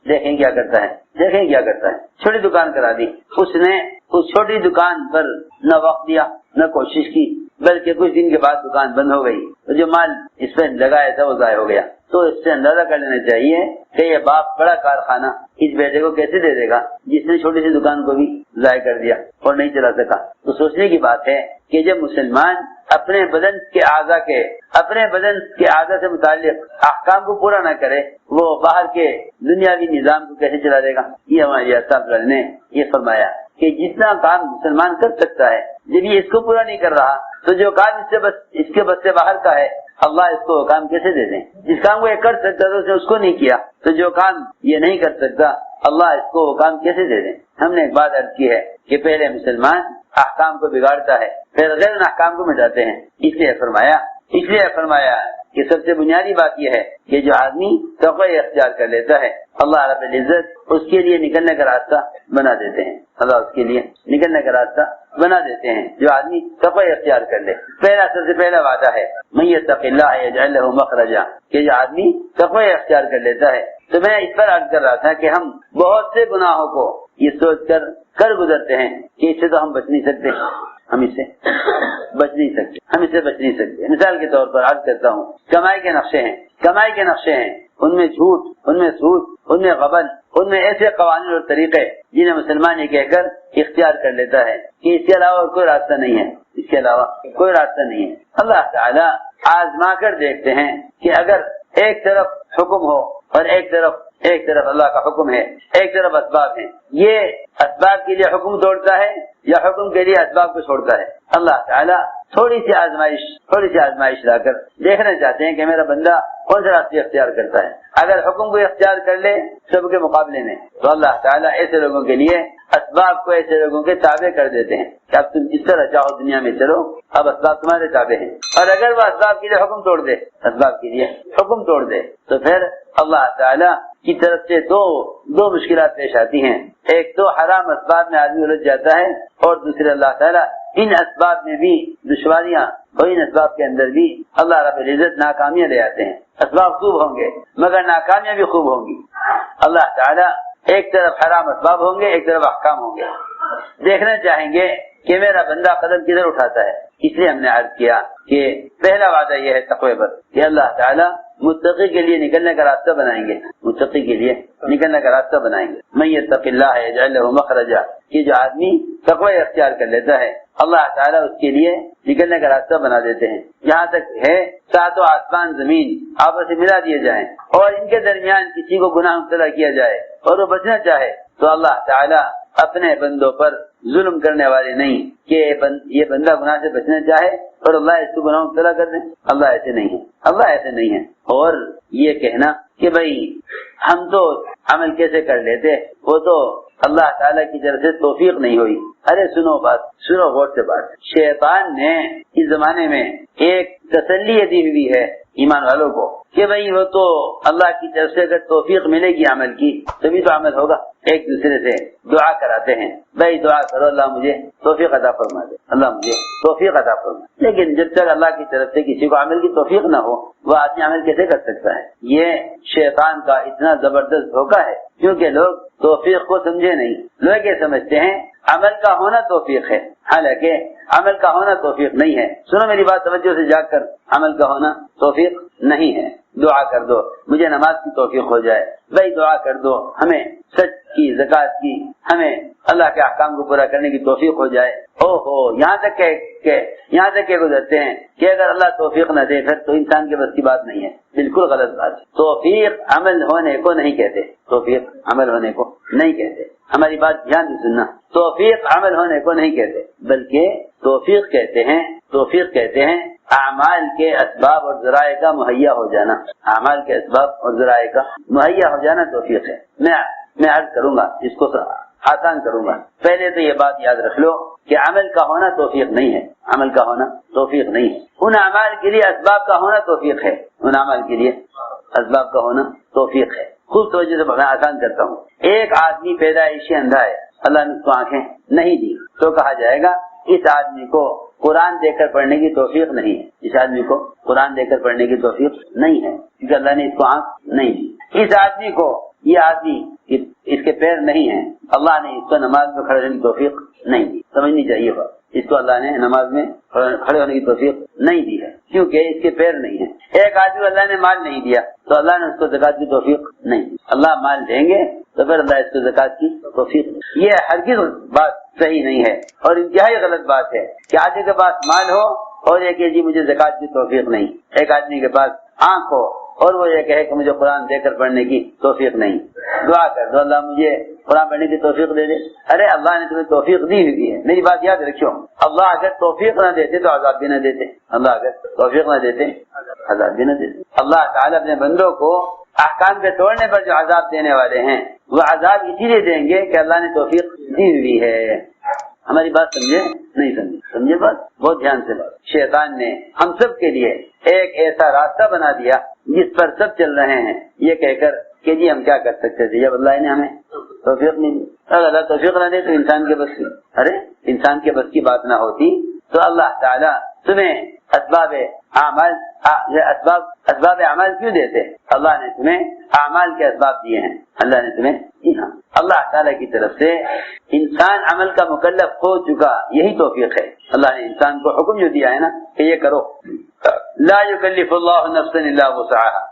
دیکھیں کیا کرتا ہے، چھوٹی دکان کرا دی، اس نے اس چھوٹی دکان پر نہ وقت دیا نہ کوشش کی، بلکہ کچھ دن کے بعد دکان بند ہو گئی، تو جو مال اس پہ لگایا تھا وہ ضائع ہو گیا۔ تو اس سے اندازہ کر لینا چاہیے کہ یہ باپ بڑا کارخانہ اس بیٹے کو کیسے دے دے گا جس نے چھوٹی سی دکان کو بھی ضائع کر دیا اور نہیں چلا سکا۔ تو سوچنے کی بات ہے کہ جب مسلمان اپنے بدن کے اعضاء سے متعلق احکام کو پورا نہ کرے، وہ باہر کے دنیاوی نظام کو کیسے چلا دے گا؟ یہ ہمارے صاحب نے یہ فرمایا کہ جتنا کام مسلمان کر سکتا ہے، جب یہ اس کو پورا نہیں کر رہا تو جو کام اس کے بس سے باہر کا ہے، اللہ اس کو کام کیسے دے دیں؟ جس کام کو یہ کر سکتا تھا اس کو نہیں کیا، تو جو کام یہ نہیں کر سکتا اللہ اس کو وہ کام کیسے دے دیں؟ ہم نے ایک بات عرض کی ہے کہ پہلے مسلمان احکام کو بگاڑتا ہے، پھر غیر احکام کو مٹاتے ہیں۔ اس لیے فرمایا کہ سب سے بنیادی بات یہ ہے کہ جو آدمی تقوی اختیار کر لیتا ہے، اللہ رب العزت اس کے لیے نکلنے کا راستہ بنا دیتے ہیں، اللہ اس کے لیے نکلنے کا راستہ بنا دیتے ہیں جو آدمی تقوی اختیار کر لے۔ سب سے پہلا وعدہ ہے من یتق اللہ یجعل لہ مخرجا، کہ جو آدمی تقوی اختیار کر لیتا ہے۔ تو میں اس پر عرض کر رہا تھا کہ ہم بہت سے گناہوں کو یہ سوچ کر گزرتے ہیں کہ اس سے تو ہم بچ نہیں سکتے، ہم اس سے بچ نہیں سکتے۔ مثال کے طور پر عرض کرتا ہوں، کمائی کے نقشے ہیں، ان میں جھوٹ، ان میں سود، ان میں غبن، ان میں ایسے قوانین اور طریقے جنہیں مسلمان یہ کہہ کر اختیار کر لیتا ہے کہ اس کے علاوہ کوئی راستہ نہیں ہے، اللہ تعالیٰ آزما کر دیکھتے ہیں کہ اگر ایک طرف حکم ہو اور ایک طرف اللہ کا حکم ہے، ایک طرف اسباب ہیں، یہ اسباب کے لیے حکم توڑتا ہے یا حکم کے لیے اسباب کو چھوڑتا ہے؟ اللہ تعالیٰ تھوڑی سی آزمائش لا کر دیکھنا چاہتے ہیں کہ میرا بندہ کون سا راستہ اختیار کرتا ہے۔ اگر حکم کو اختیار کر لے سب کے مقابلے میں تو اللہ تعالیٰ ایسے لوگوں کے لیے اسباب کو ایسے لوگوں کے تابع کر دیتے ہیں کہ اب تم جس طرح چاہو دنیا میں چلو، اب اسباب تمہارے تابع ہیں۔ اور اگر وہ اسباب کے لیے حکم توڑ دے تو پھر اللہ تعالیٰ کی طرف سے دو مشکلات پیش آتی ہیں، ایک تو حرام اسباب میں آدمی الجھ جاتا ہے، اور دوسرے اللہ تعالیٰ ان اسباب میں بھی دشواریاں اور ان اسباب کے اندر بھی اللہ رب العزت ناکامیاں لے آتے ہیں۔ اسباب خوب ہوں گے مگر ناکامیاں بھی خوب ہوں گی۔ اللہ تعالیٰ ایک طرف حرام اسباب ہوں گے، ایک طرف احکام ہوں گے، دیکھنا چاہیں گے کہ میرا بندہ قدم کدھر اٹھاتا ہے۔ اس لیے ہم نے عرض کیا کہ پہلا وعدہ یہ ہے تقوی پر کہ اللہ تعالیٰ متقی کے لیے نکلنے کا راستہ بنائیں گے، من یتق اللہ یجعل لہ مخرجا، کہ جو آدمی تقوی اختیار کر لیتا ہے اللہ تعالیٰ اس کے لیے نکلنے کا راستہ بنا دیتے ہیں۔ یہاں تک ہے ساتوں آسمان زمین آپس سے ملا دیے جائیں اور ان کے درمیان کسی کو گناہ مبتلا کیا جائے اور وہ بچنا چاہے تو اللہ تعالیٰ اپنے بندوں پر ظلم کرنے والے نہیں کہ یہ بندہ گناہ سے بچنا چاہے اور اللہ اس کو گناہ مبتلا کر دے۔ اللہ ایسے نہیں ہے۔ اور یہ کہنا کہ بھئی ہم تو عمل کیسے کر لیتے، وہ تو اللہ تعالیٰ کی طرف سے توفیق نہیں ہوئی۔ ارے سنو غور سے بات، شیطان نے اس زمانے میں ایک تسلی دی ہوئی ہے ایمان والوں کو کہ بھئی وہ تو اللہ کی طرف سے اگر توفیق ملے گی عمل کی تبھی تو عمل ہوگا۔ ایک دوسرے سے دعا کراتے ہیں، بھائی دعا کرو اللہ مجھے توفیق عطا فرما دے، اللہ مجھے توفیق عطا فرما دے۔ لیکن جب تک اللہ کی طرف سے کسی کو عمل کی توفیق نہ ہو وہ آدمی عمل کیسے کر سکتا ہے؟ یہ شیطان کا اتنا زبردست دھوکہ ہے، کیونکہ لوگ توفیق کو سمجھے نہیں، لوگ یہ سمجھتے ہیں عمل کا ہونا توفیق ہے، حالانکہ عمل کا ہونا توفیق نہیں ہے۔ سنو میری بات توجہ سے جا کر، عمل کا ہونا توفیق نہیں ہے۔ دعا کر دو مجھے نماز کی توفیق ہو جائے، بھائی دعا کر دو ہمیں سچ کی، زکات کی، ہمیں اللہ کے احکام کو پورا کرنے کی توفیق ہو جائے۔ یہاں تک کہ گزرتے ہیں کہ اگر اللہ توفیق نہ دے پھر تو انسان کے بس کی بات نہیں ہے۔ بالکل غلط بات ہے۔ توفیق عمل ہونے کو نہیں کہتے، توفیق عمل ہونے کو نہیں کہتے، ہماری بات دھیان سے سننا، توفیق عمل ہونے کو نہیں کہتے، بلکہ توفیق کہتے ہیں اعمال کے اسباب اور ذرائع کا مہیا ہو جانا، اعمال کے اسباب اور ذرائع کا مہیا ہو جانا توفیق ہے۔ میں عرض کروں گا، اس کو آسان کروں گا۔ پہلے تو یہ بات یاد رکھ لو کہ عمل کا ہونا توفیق نہیں ہے، عمل کا ہونا توفیق نہیں ہے، ان اعمال کے لیے اسباب کا ہونا توفیق ہے، ان اعمال کے لیے اسباب کا ہونا توفیق ہے۔ خوب توجہ سے میں آسان کرتا ہوں۔ ایک آدمی پیدائشی اندھا ہے، اللہ نے اس کو آنکھیں نہیں دی، تو کہا جائے گا اس آدمی کو قرآن دے کر پڑھنے کی توفیق نہیں ہے، اس آدمی کو قرآن دے کر پڑھنے کی توفیق نہیں ہے، کیونکہ اللہ نے اس کو آنکھ نہیں دی۔ اس آدمی کو، یہ آدمی اس کے پیر نہیں ہیں، اللہ نے اس کو نماز میں کھڑے ہونے کی توفیق نہیں دی۔ سمجھنی چاہیے بات، اس کو اللہ نے نماز میں کھڑے ہونے کی توفیق نہیں دی ہے کیونکہ اس کے پیر نہیں ہیں۔ ایک آدمی کو اللہ نے مال نہیں دیا تو اللہ نے اس کو زکات کی توفیق نہیں دی۔ اللہ مال دیں گے تو پھر اللہ اس کو زکات کی توفیق نہیں۔ یہ ہرگز بات صحیح نہیں ہے اور انتہائی غلط بات ہے کہ آدمی کے پاس مال ہو اور یہ کہ جی مجھے زکات کی توفیق نہیں۔ ایک آدمی کے پاس آنکھ ہو اور وہ یہ کہے کہ مجھے قرآن دے کر پڑھنے کی توفیق نہیں۔ دعا کر دو اللہ مجھے قرآن پڑھنے کی توفیق دے دے۔ ارے اللہ نے تمہیں توفیق دی ہوئی ہے، میری بات یاد رکھو، اللہ اگر توفیق نہ دیتے تو عذاب بھی نہ دیتے، اللہ اگر توفیق نہ دیتے عذاب بھی نہ دیتے۔ اللہ تعالیٰ اپنے بندوں کو احکام کے توڑنے پر جو عذاب دینے والے ہیں وہ عذاب اسی لیے دیں گے کہ اللہ نے توفیق دی ہوئی ہے۔ ہماری بات سمجھے نہیں سمجھے بات بہت دھیان سے بات۔ شیطان نے ہم سب کے لیے ایک ایسا راستہ بنا دیا جس پر سب چل رہے ہیں، یہ کہہ کر کہ جی ہم کیا کر سکتے تھے جب اللہ نے ہمیں توفیق نہیں دی۔ اگر اللہ توفیق نہ دے تو انسان کے بس کی، ارے انسان کے بس کی بات نہ ہوتی تو اللہ تعالیٰ تمہیں اسباب اعمال کیوں دیتے؟ اللہ نے تمہیں اعمال کے اسباب دیے ہیں، اللہ نے تمہیں، اللہ تعالیٰ کی طرف سے انسان عمل کا مکلف ہو چکا، یہی توفیق ہے۔ اللہ نے انسان کو حکم جو دیا ہے نا کہ یہ کرو، لا یکلف اللہ نفسا الا وسعها،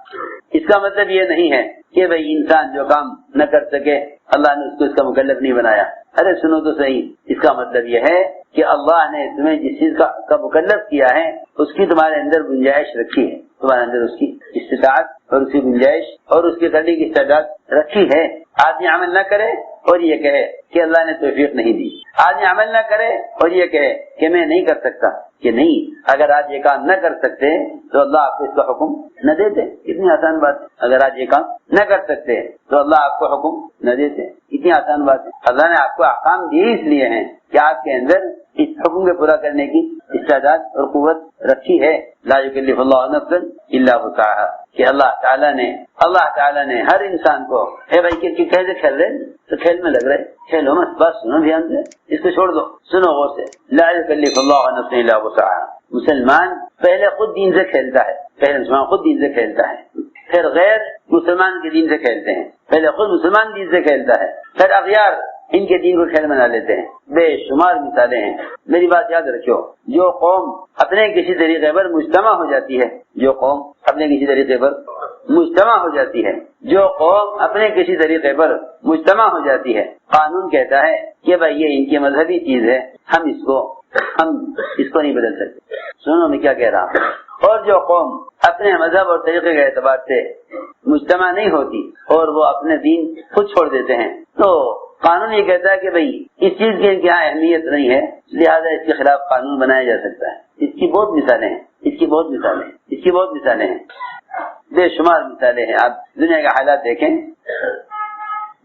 اس کا مطلب یہ نہیں ہے کہ بھئی انسان جو کام نہ کر سکے اللہ نے اس کو اس کا مکلف نہیں بنایا۔ ارے سنو تو صحیح، اس کا مطلب یہ ہے کہ اللہ نے تمہیں جس چیز کا مکلف کیا ہے اس کی تمہارے اندر گنجائش رکھی ہے، تمہارے اندر اس کی استطاعت اور اس کی گنجائش اور اس کے کرنے کی استعداد رکھی ہے۔ آدمی عمل نہ کرے اور یہ کہے کہ اللہ نے توفیق نہیں دی، آدمی عمل نہ کرے اور یہ کہے کہ میں نہیں کر سکتا، کہ نہیں، اگر آج یہ کام نہ کر سکتے تو اللہ آپ کو اس کا حکم نہ دیتے۔ کتنی آسان بات ہے، اگر آج یہ کام نہ کر سکتے تو اللہ آپ کو حکم نہ دیتے، اتنی آسان بات ہے۔ اللہ نے آپ کو احکام دیے اس لیے ہیں کہ آپ کے اندر اس حکم کے پورا کرنے کی استعداد اور قوت رکھی ہے۔ لا یکلف اللہ نفسا الا وسعها، کہ اللہ تعالیٰ نے ہر انسان کو، اے بھائی کہ کیسے کھیل رہے تو کھیل میں لگ رہے، کھیلو مت، بس سنو دھیان سے، اس کو چھوڑ دو، سنو غور سے۔ لا یکلف اللہ نفسا الا وسعها، مسلمان پہلے خود دین سے کھیلتا ہے، پہلے مسلمان خود دین سے کھیلتا ہے، پھر غیر مسلمان کے دین سے کھیلتے ہیں، پہلے خود مسلمان دین سے کھیلتا ہے، پھر اغیار ان کے دین کو کھیل بنا لیتے ہیں۔ بے شمار مثالیں ہیں، میری بات یاد رکھو، جو قوم اپنے کسی طریقے پر مجتمع ہو جاتی ہے، جو قوم اپنے کسی طریقے پر مجتمع ہو جاتی ہے، جو قوم اپنے کسی طریقے پر مجتمع ہو جاتی ہے، قانون کہتا ہے کہ بھائی یہ ان کی مذہبی چیز ہے، ہم اس کو نہیں بدل سکتے۔ سنو میں کیا کہہ رہا ہوں۔ اور جو قوم اپنے مذہب اور طریقے کے اعتبار سے مجتمع نہیں ہوتی اور وہ اپنے دین خود چھوڑ دیتے ہیں، تو قانون یہ کہتا ہے کہ بھئی اس چیز کی کیا اہمیت نہیں ہے، لہذا اس کے خلاف قانون بنایا جا سکتا ہے۔ اس کی بہت مثالیں ہیں، بے شمار مثالیں ہیں۔ آپ دنیا کے حالات دیکھیں،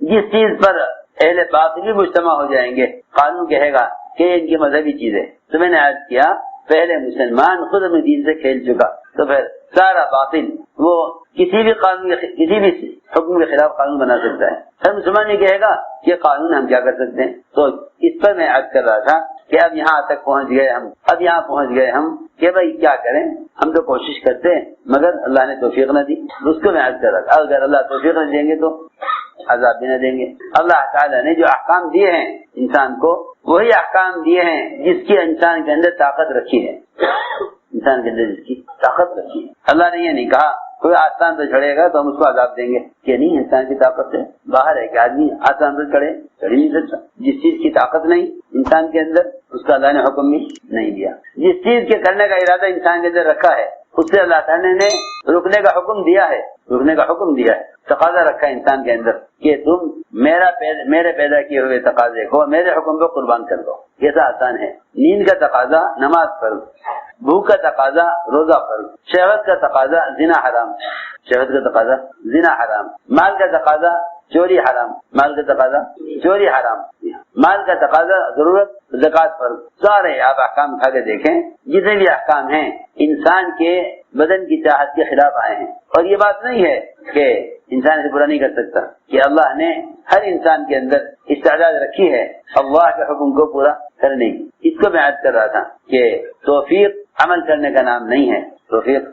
جس چیز پر اہل باطل بھی مجتمع ہو جائیں گے، قانون کہے گا کہ یہ ان کی مذہبی چیز ہے۔ تو میں نے عرض کیا، پہلے مسلمان خود اپنے دین سے کھیل چکا، تو پھر سارا باطل وہ کسی بھی قانون کسی بھی حکم کے خلاف قانون بنا سکتا ہے. ہر مسلمان یہ کہے گا کہ قانون ہم کیا کر سکتے ہیں. تو اس پر میں عرض کر رہا تھا کہ اب یہاں تک پہنچ گئے ہم، اب یہاں پہنچ گئے ہم کہ بھائی کیا کریں، ہم تو کوشش کرتے ہیں مگر اللہ نے توفیق نہ دی. اس کو میں عرض کر رہا تھا اگر اللہ توفیق نہ دیں گے تو عذاب بھی نہ دیں گے. اللہ تعالیٰ نے جو احکام دیے ہیں انسان کو وہی احکام دیے ہیں جس کی انسان کے اندر طاقت رکھی ہے. انسان کے اندر جس کی طاقت رکھی ہے. اللہ نے یہ نہیں کہا کوئی آسان پہ چڑھے گا تو ہم اس کو عذاب دیں گے کہ نہیں، انسان کی طاقت ہے باہر ہے کہ آدمی آسان پہ چڑھ ہی نہیں سکتا. جس چیز کی طاقت نہیں انسان کے اندر اس کا اللہ نے حکم بھی نہیں دیا. جس چیز کے کرنے کا ارادہ انسان کے اندر رکھا ہے اس سے اللہ تعالیٰ نے رکنے کا حکم دیا ہے، رکنے کا حکم دیا ہے. تقاضا رکھا ہے انسان کے اندر کہ تم میرے پیدا کیے ہوئے تقاضے کو میرے حکم پہ قربان کر دو. کیسا آسان ہے. نیند کا تقاضا نماز فرض، بھوک کا تقاضا روزہ فرض، شہوت کا تقاضا زنا حرام، شہوت کا تقاضا زنا حرام، مال کا تقاضا چوری حرام، مال کا تقاضا چوری حرام، مال کا تقاضا ضرورت زکات فرض. سارے آپ احکام اٹھا کے دیکھیں، جتنے بھی احکام ہیں انسان کے بدن کی چاہت کے خلاف آئے ہیں. اور یہ بات نہیں ہے کہ انسان سے برا نہیں کر سکتا کہ اللہ نے ہر انسان کے اندر استعداد رکھی ہے اللہ کے حکم کو پورا کرنے کی. اس کو میں عرض کر رہا تھا کہ توفیق عمل کرنے کا نام نہیں ہے، توفیق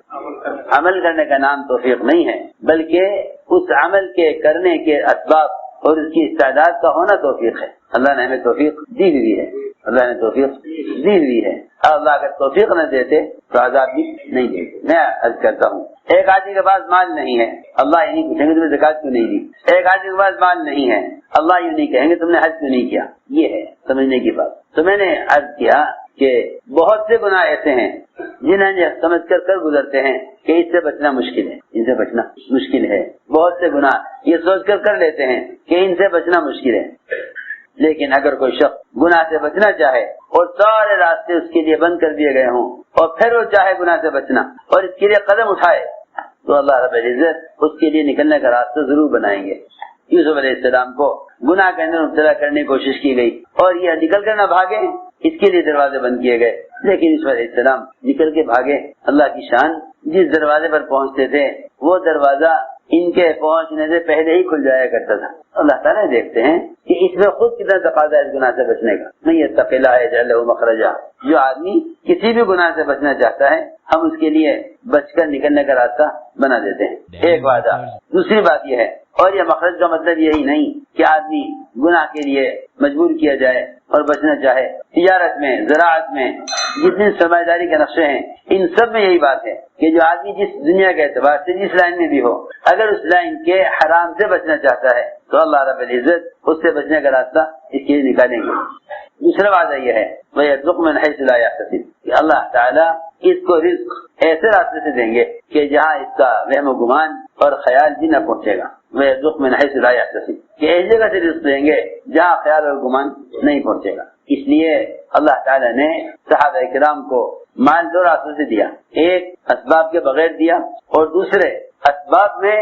عمل کرنے کا نام توفیق نہیں ہے، بلکہ اس عمل کے کرنے کے اسباب اور اس کی استعداد کا ہونا توفیق ہے. اللہ نے ہمیں توفیق دی ہوئی ہے، اللہ نے توفیق دی ہوئی ہے. اللہ اگر توفیق نہ دیتے تو عذاب بھی نہیں دیتے. میں عرض کرتا ہوں ایک آدمی کے پاس مال نہیں ہے، اللہ یہ نہیں پوچھیں گے تمہیں زکات کیوں نہیں دی. ایک آدمی کے پاس مال نہیں ہے، اللہ یہ نہیں کہیں گے تم نے حج کیوں نہیں کیا. یہ ہے سمجھنے کی بات. تو میں نے عرض کیا کہ بہت سے گناہ ایسے ہیں جنہیں سمجھ کر گزرتے ہیں کہ اس سے بچنا مشکل ہے، ان سے بچنا مشکل ہے. بہت سے گناہ یہ سوچ کر لیتے ہیں کہ ان سے بچنا مشکل ہے. لیکن اگر کوئی شخص گناہ سے بچنا چاہے اور سارے راستے اس کے لیے بند کر دیے گئے ہوں اور پھر وہ چاہے گناہ سے بچنا اور اس کے لیے قدم اٹھائے تو اللہ رب العزت اس کے لیے نکلنے کا راستہ ضرور بنائیں گے. یوسف علیہ السلام کو گناہ کے اندر مبتلا کرنے کی کوشش کی گئی اور یہ نکل کر نہ بھاگے اس کے لیے دروازے بند کیے گئے. لیکن یوسف علیہ السلام نکل کے بھاگے. اللہ کی شان، جس دروازے پر پہنچتے تھے وہ دروازہ ان کے پہنچنے سے پہلے ہی کھل جایا کرتا تھا. اللہ تعالیٰ دیکھتے ہیں کہ اس میں خود کتنا تقاضا ہے اس گناہ سے بچنے کا. نہیں یتق اللہ یجعل لہ مخرجا. جو آدمی کسی بھی گناہ سے بچنا چاہتا ہے ہم اس کے لیے بچ کر نکلنے کا راستہ بنا دیتے ہیں. ایک وعدہ. دوسری بات یہ ہے، اور یہ مخرج کا مطلب یہی نہیں کہ آدمی گناہ کے لیے مجبور کیا جائے اور بچنا چاہے. تجارت میں، زراعت میں جتنی سرمایہ داری کے نقشے ہیں ان سب میں یہی بات ہے کہ جو آدمی جس دنیا کے اعتبار سے جس لائن میں بھی ہو اگر اس لائن کے حرام سے بچنا چاہتا ہے تو اللہ رب العزت اس سے بچنے کا راستہ اس کے لیے نکالیں گے. دوسرا وعدہ یہ ہے وَيَرْزُقْهُ مِنْ حَيْثُ لَا يَحْتَسِبُ کہ اللہ تعالیٰ اس کو رزق ایسے راستے سے دیں گے کہ جہاں اس کا وہم و گمان اور خیال بھی نہ پہنچے گا. وَيَرْزُقْهُ مِنْ حَيْثُ لَا يَحْتَسِبُ کہ ایسی جگہ سے رزق دیں گے جہاں خیال اور گمان نہیں پہنچے گا. اس لیے اللہ تعالیٰ نے صحابہ کرام کو مال دو راستوں سے دیا. ایک اسباب کے بغیر دیا اور دوسرے اسباب میں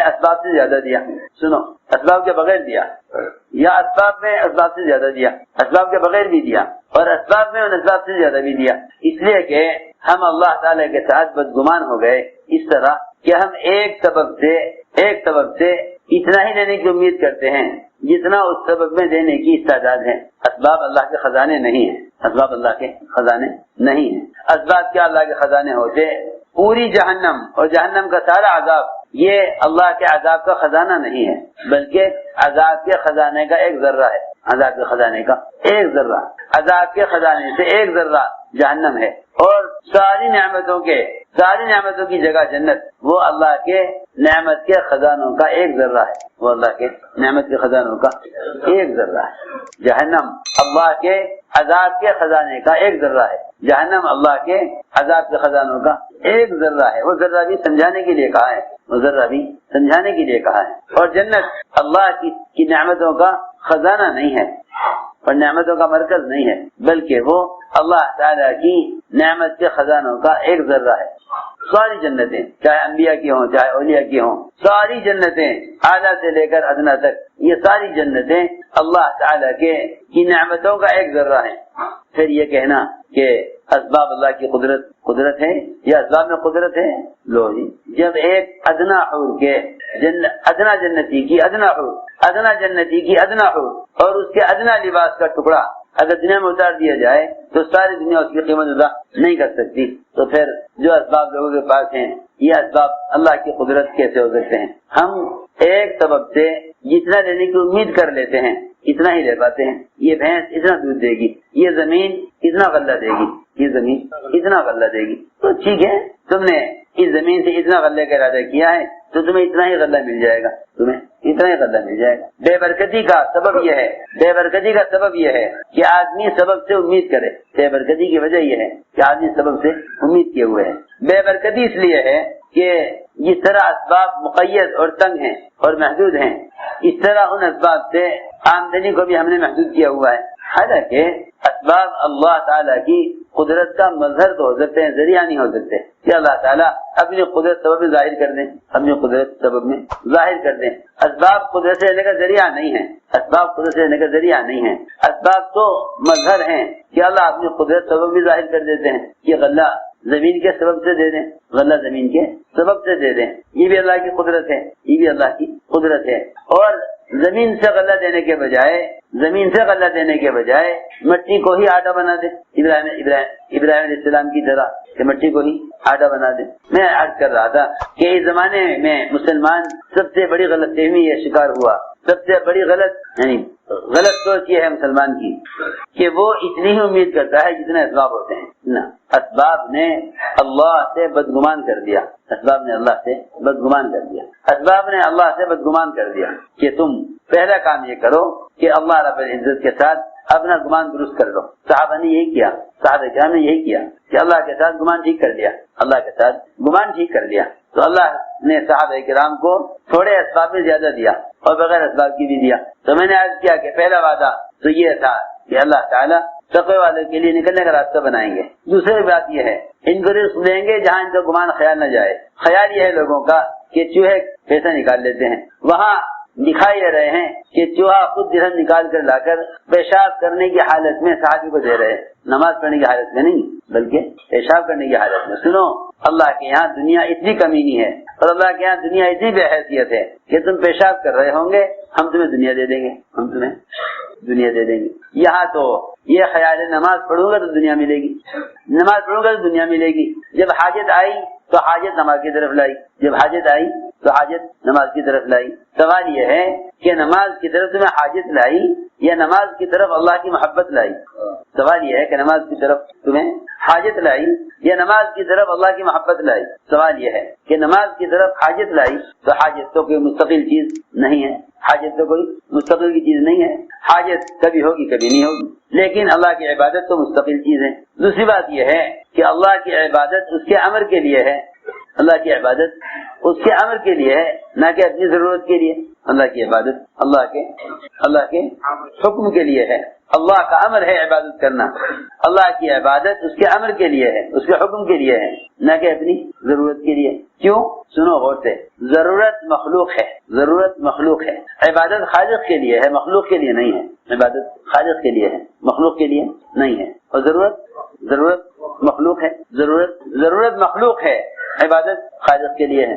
اسباب سے زیادہ دیا. سنو، اسباب کے بغیر دیا یا اسباب میں اسباب سے زیادہ دیا. اسباب کے بغیر بھی دیا اور اسباب میں ان اسباب سے زیادہ بھی دیا. اس لیے کہ ہم اللہ تعالیٰ کے ساتھ بدگمان ہو گئے اس طرح کہ ہم ایک سبب سے اتنا ہی لینے کی امید کرتے ہیں جتنا اس سبب میں دینے کی استعداد ہے. اسباب اللہ کے خزانے نہیں ہیں. اسباب اللہ کے خزانے نہیں ہیں. اسباب کیا اللہ کے خزانے ہوتے؟ پوری جہنم اور جہنم کا سارا عذاب یہ اللہ کے عذاب کا خزانہ نہیں ہے بلکہ عذاب کے خزانے کا ایک ذرہ ہے. عذاب کے خزانے کا ایک ذرہ، عذاب کے خزانے سے ایک ذرہ جہنم ہے. اور ساری نعمتوں کی جگہ جنت وہ اللہ کے نعمت کے خزانوں کا ایک ذرہ ہے. وہ اللہ کے نعمت کے خزانوں کا ایک ذرہ ہے. جہنم اللہ کے عذاب کے خزانے کا ایک ذرہ ہے. جہنم اللہ کے عذاب کے خزانوں کا ایک ذرہ ہے. وہ ذرہ بھی سمجھانے کے لیے کہا ہے، وہ ذرہ بھی سمجھانے کے لیے کہا ہے. اور جنت اللہ کی نعمتوں کا خزانہ نہیں ہے اور نعمتوں کا مرکز نہیں ہے بلکہ وہ اللہ تعالیٰ کی نعمت کے خزانوں کا ایک ذرہ ہے. ساری جنتیں چاہے انبیاء کی ہوں چاہے اولیاء کی ہوں، ساری جنتیں اعلیٰ سے لے کر ادنا تک یہ ساری جنتیں اللہ تعالیٰ کی نعمتوں کا ایک ذرہ ہیں. پھر یہ کہنا کہ اسباب اللہ کی قدرت ہے یا اسباب میں قدرت ہے؟ لو جی، جب ایک ادنا حور کے ادنا جنتی کی ادنا حور اور اس کے ادنا لباس کا ٹکڑا اگر دنیا میں اتار دیا جائے تو ساری دنیا اس کی قیمت ادا نہیں کر سکتی، تو پھر جو اسباب لوگوں کے پاس ہیں یہ اسباب اللہ کی قدرت کیسے ہو سکتے ہیں؟ ہم ایک سبب سے جتنا لینے کی امید کر لیتے ہیں اتنا ہی لے پاتے ہیں۔ یہ بھینس اتنا دودھ دے گی، یہ زمین اتنا غلہ دے گی، یہ زمین اتنا غلہ دے گی، تو ٹھیک ہے تم نے اس زمین سے اتنا غلے کا ارادہ کیا ہے تو تمہیں اتنا ہی غلہ مل جائے گا، تمہیں اتنا ہی غلہ مل جائے گا۔ بے برکتی کا سبب یہ ہے کہ آدمی سبب سے امید کرے، بے برکتی کی وجہ یہ ہے کہ آدمی سبب سے امید کیے ہوئے ہے۔ بے برکتی اس لیے ہے کہ جس طرح اسباب مقید اور تنگ ہیں اور محدود ہیں، اس طرح ان اسباب سے آمدنی کو بھی ہم نے محدود کیا ہوا ہے۔ حالانکہ اسباب اللہ تعالیٰ کی قدرت کا مظہر تو ہو سکتے ہیں، ذریعہ نہیں ہو سکتے کہ اللہ تعالیٰ اپنی قدرت سبب میں ظاہر کر دیں، اپنی قدرت سبب میں ظاہر کر دیں۔ اسباب قدرت سے لینے کا ذریعہ نہیں ہے، اسباب قدرت سے لینے کا ذریعہ نہیں ہے، اسباب تو مظہر ہیں کہ اللہ اپنی قدرت سبب بھی ظاہر کر دیتے ہیں کہ غلہ زمین کے سبب سے دے دیں، غلہ زمین کے سبب سے دے دیں، یہ بھی اللہ کی قدرت ہے، یہ بھی اللہ کی قدرت ہے۔ اور زمین سے غلہ دینے کے بجائے مٹی کو ہی آٹا بنا دے، ابراہیم علیہ السلام کی طرح کہ مٹی کو ہی آٹا بنا دے۔ میں عرض کر رہا تھا کہ اس زمانے میں مسلمان سب سے بڑی غلط فہمی یہ شکار ہوا، سب سے بڑی غلط سوچ یہ ہے مسلمان کی کہ وہ اتنی ہی امید کرتا ہے جتنے اسباب ہوتے ہیں۔ نہ، اسباب نے اللہ سے بدگمان کر دیا، اسباب نے اللہ سے بدگمان کر دیا کہ تم پہلا کام یہ کرو کہ اللہ رب العزت کے ساتھ اپنا گمان درست کر لو۔ صحابہ نے یہی کیا، صحابہ کرام نے یہی کیا کہ اللہ کے ساتھ گمان ٹھیک کر لیا، تو اللہ نے صحابہ کرام کو تھوڑے اسباب میں زیادہ دیا اور بغیر اسباب کی بھی دیا۔ تو میں نے عرض کیا کہ پہلا وعدہ تو یہ تھا کہ اللہ تعالیٰ تقوی والوں کے لیے نکلنے کا راستہ بنائیں گے۔ دوسری بات یہ ہے ان کو رزق دیں گے جہاں ان کا گمان خیال نہ جائے۔ خیال یہ ہے لوگوں کا کہ چوہے پیسہ نکال لیتے ہیں، وہاں دکھائی دے رہے ہیں کہ چوہا خود درہم نکال کر لا کر پیشاب کرنے کی حالت میں صحابی کو دے رہے ہیں، نماز پڑھنے کی حالت میں نہیں بلکہ پیشاب کرنے کی حالت میں۔ سنو، اللہ کے یہاں دنیا اتنی کمینی ہے اور اللہ کے یہاں دنیا اتنی بے حیثیت ہے کہ تم پیشاب کر رہے ہوں گے، ہم تمہیں دنیا دے دیں گے، یہاں تو یہ خیال ہے نماز پڑھوں گا تو دنیا ملے گی، جب حاجت آئی تو حاجت نماز کی طرف لائی، سوال یہ ہے کہ نماز کی طرف تمہیں حاجت لائی یا نماز کی طرف اللہ کی محبت لائی؟ سوال یہ ہے کہ نماز کی طرف تمہیں حاجت لائی یا نماز کی طرف اللہ کی محبت لائی؟ سوال یہ ہے کہ نماز کی طرف حاجت لائی تو حاجت تو کوئی مستقل چیز نہیں ہے، حاجت کبھی ہوگی کبھی نہیں ہوگی، لیکن اللہ کی عبادت تو مستقل چیز ہے۔ دوسری بات یہ ہے کہ اللہ کی عبادت اس کے امر کے لیے ہے، نہ کہ اپنی ضرورت کے لیے۔ اللہ کی عبادت اللہ کے حکم کے لیے ہے، اللہ کا امر ہے عبادت کرنا، اللہ کی عبادت اس کے امر کے لیے ہے، اس کے حکم کے لیے ہے، نہ کہ اپنی ضرورت کے لیے۔ کیوں؟ سنو غور سے، ضرورت مخلوق ہے، عبادت خالق کے لیے ہے، مخلوق کے لیے نہیں ہے۔ عبادت خالق کے لیے ہے، مخلوق کے لیے نہیں ہے، اور ضرورت مخلوق ہے، عبادت خالق کے لیے ہے۔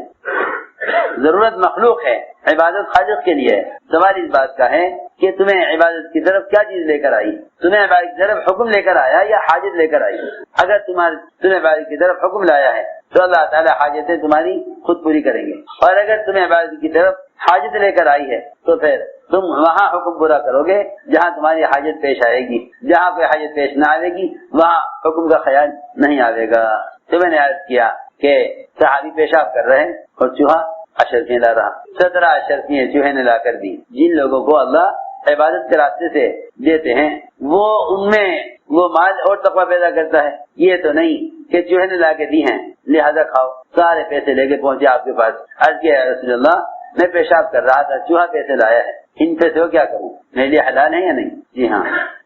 عبادت خالق کے لیے ہے۔ سوال اس بات کا ہے کہ تمہیں عبادت کی طرف کیا چیز لے کر آئی؟ تمہیں عبادت کی طرف حکم لے کر آیا یا حاجت لے کر آئی؟ اگر تمہیں عبادت کی طرف حکم لایا ہے تو اللہ تعالیٰ حاجتیں تمہاری خود پوری کریں گے، اور اگر تمہیں عبادت کی طرف حاجت لے کر آئی ہے تو پھر تم وہاں حکم پورا کرو گے جہاں تمہاری حاجت پیش آئے گی، جہاں کوئی حاجت پیش نہ آئے گی وہاں حکم کا خیال نہیں آئے گا۔ تو میں نے عرض کیا کہ صحابی پیشاب کر رہے ہیں اور چوہا اشرفیاں لا رہا، 17 اشرفیاں چوہے نے لا کر دی۔ جن لوگوں کو اللہ عبادت کے راستے سے دیتے ہیں وہ ان میں وہ مال اور تقوی پیدا کرتا ہے، یہ تو نہیں کہ چوہے نے لا کے دی ہیں لہذا کھاؤ۔ سارے پیسے لے کے پہنچے آپ کے پاس، عرض کیا یا رسول اللہ میں پیشاب کر رہا تھا، چوہا پیسے لایا ہے، ان پیسے کو کیا کروں، میرے لیے حلال ہے یا نہیں؟ جی ہاں۔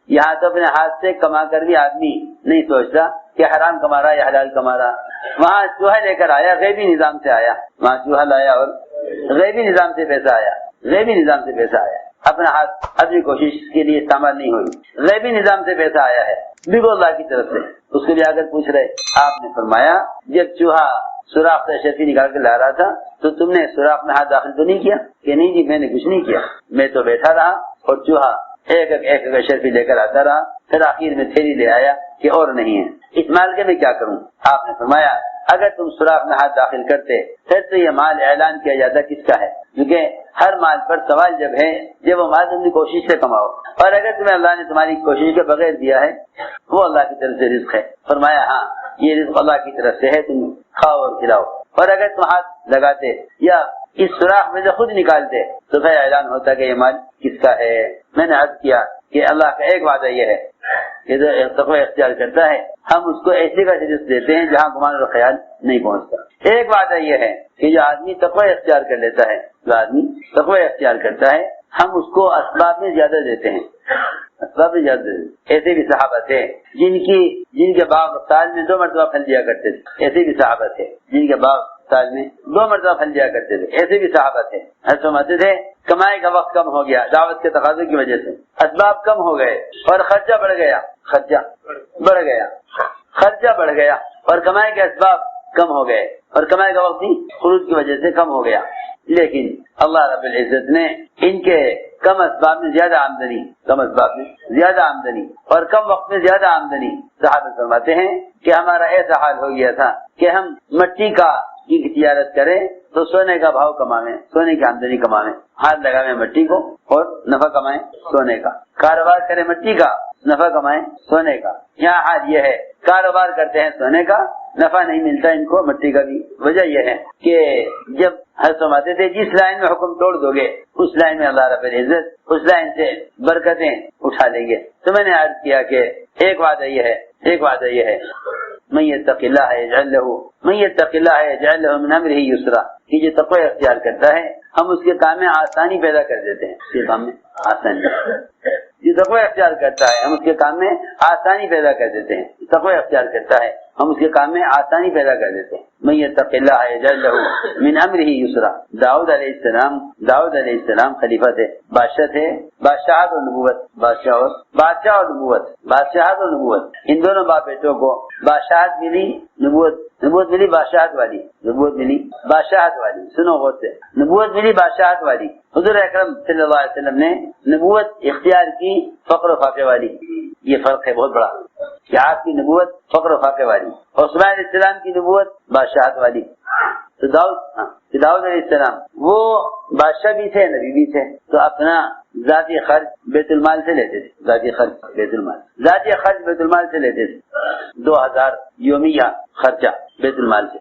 یہاں تو اپنے ہاتھ سے کما کر بھی آدمی نہیں سوچتا کہ حرام کما رہا یا حلال کما رہا۔ وہاں چوہا لے کر آیا، غیبی نظام سے آیا، وہاں چوہا لایا اور غیبی نظام سے پیسہ آیا، اپنا ہاتھ اپنی کوشش کے لیے استعمال نہیں ہوئی، غیبی نظام سے پیسہ آیا ہے۔ بھی وہ اللہ کی طرف سے. اس کو بھی آ کر پوچھ رہے. آپ نے فرمایا جب چوہا سوراخ سے اشرفی نکال کے لا رہا تھا تو تم نے سوراخ میں ہاتھ داخل تو نہیں کیا؟ کہ نہیں جی میں نے کچھ نہیں کیا, میں تو بیٹھا رہا اور چوہا ایک ایک اشرفی لے کر آتا رہا, پھر آخر میں تھیلی لے آیا کہ اور نہیں ہے, اس مال کے میں کیا کروں؟ آپ نے فرمایا اگر تم سوراخ میں ہاتھ داخل کرتے پھر تو یہ مال اعلان کیا جاتا کس کا ہے, کیونکہ ہر مال پر سوال جب ہے جب وہ مال تم نے کوشش سے کماؤ, اور اگر تمہیں اللہ نے تمہاری کوشش کے بغیر دیا ہے وہ اللہ کی طرف سے رزق ہے. فرمایا ہاں یہ رزق اللہ کی طرف سے ہے, تم کھاؤ اور کھلاؤ. اور اگر تم ہاتھ لگاتے یا اس سوراخ میں سے خود نکالتے تو پھر اعلان ہوتا کہ یہ مال کس کا ہے. میں نے عرض کیا کہ اللہ کا ایک وعدہ یہ ہے کہ جو تقوی اختیار کرتا ہے ہم اس کو ایسی کا رزق دیتے ہیں جہاں گمان اور خیال نہیں پہنچتا. ایک وعدہ یہ ہے کہ جو آدمی تقوی اختیار کر لیتا ہے, جو آدمی تقوی اختیار کرتا ہے ہم اس کو اسباب میں زیادہ دیتے ہیں, اسباب میں زیادہ دیتے ہیں. ایسے بھی صحابہ تھے جن کے باغ سال میں 2 مرتبہ پھل دیا کرتے تھے. ایسے بھی صحابہ تھے جن کے باغ سال میں 2 مرتبہ پھل دیا کرتے تھے. ایسے بھی صحابہ تھے. فرماتے تھے کمائی کا وقت کم ہو گیا دعوت کے تقاضے کی وجہ سے, اسباب کم ہو گئے اور خرچہ بڑھ گیا اور کمائی کے اسباب کم ہو گئے اور کمائی کا وقت بھی خروج کی وجہ سے کم ہو گیا. لیکن اللہ رب العزت نے ان کے کم اسباب میں زیادہ آمدنی اور کم وقت میں زیادہ آمدنی. صحابہ فرماتے ہیں کہ ہمارا ایسا حال ہو گیا تھا کہ ہم مٹی کی تجارت کریں تو سونے کا بھاؤ کمائیں, سونے کی آمدنی کمائیں, ہاتھ لگائیں مٹی کو اور نفع کمائیں سونے کا. کاروبار کریں مٹی کا, نفع کمائیں سونے کا. یہاں حال یہ ہے کاروبار کرتے ہیں سونے کا, نفع نہیں ملتا ان کو مٹی کا بھی. وجہ یہ ہے کہ جب فرماتے تھے جس لائن میں حکم توڑ دو گے اس لائن میں اللہ رب العزت اس لائن سے برکتیں اٹھا لیں گے. تو میں نے عرض کیا کہ ایک وعدہ یہ ہے من یتق اللہ یجعل لہ من امرہ یسرا, کہ جو تقوی اختیار کرتا ہے ہم اس کے کام میں آسانی پیدا کر دیتے ہیں. اس کے کام میں آسانی, جو تقوی اختیار کرتا ہے ہم اس کے کام میں آسانی پیدا کر دیتے ہیں. تقوی اختیار کرتا ہے ہم اس کے کام میں آسانی پیدا کر دیتے ہیں. من یتق اللہ یجعل لہ من امرہ یسرا. داؤد علیہ السلام خلیفہ تھے, بادشاہ تھے, بادشاہت اور نبوت ان دونوں باپ بیٹوں کو بادشاہت ملی, نبوت ملی بادشاہت والی. سنو غور سے, نبوت ملی بادشاہت والی. حضور اکرم صلی اللہ علیہ وسلم نے نبوت اختیار کی فقر و فاقے والی. یہ فرق ہے بہت بڑا کہ آپ کی نبوت فقر و فاقے والی اور سلیمان علیہ السلام کی نبوت بادشاہت والی. تو داؤد علیہ السلام وہ بادشاہ بھی تھے نبی بھی تھے, تو اپنا ذاتی خرچ بیت المال سے لیتے تھے. ذاتی خرچ بیت المال سے لیتے تھے. 2000 یومیہ خرچہ بیت المال سے.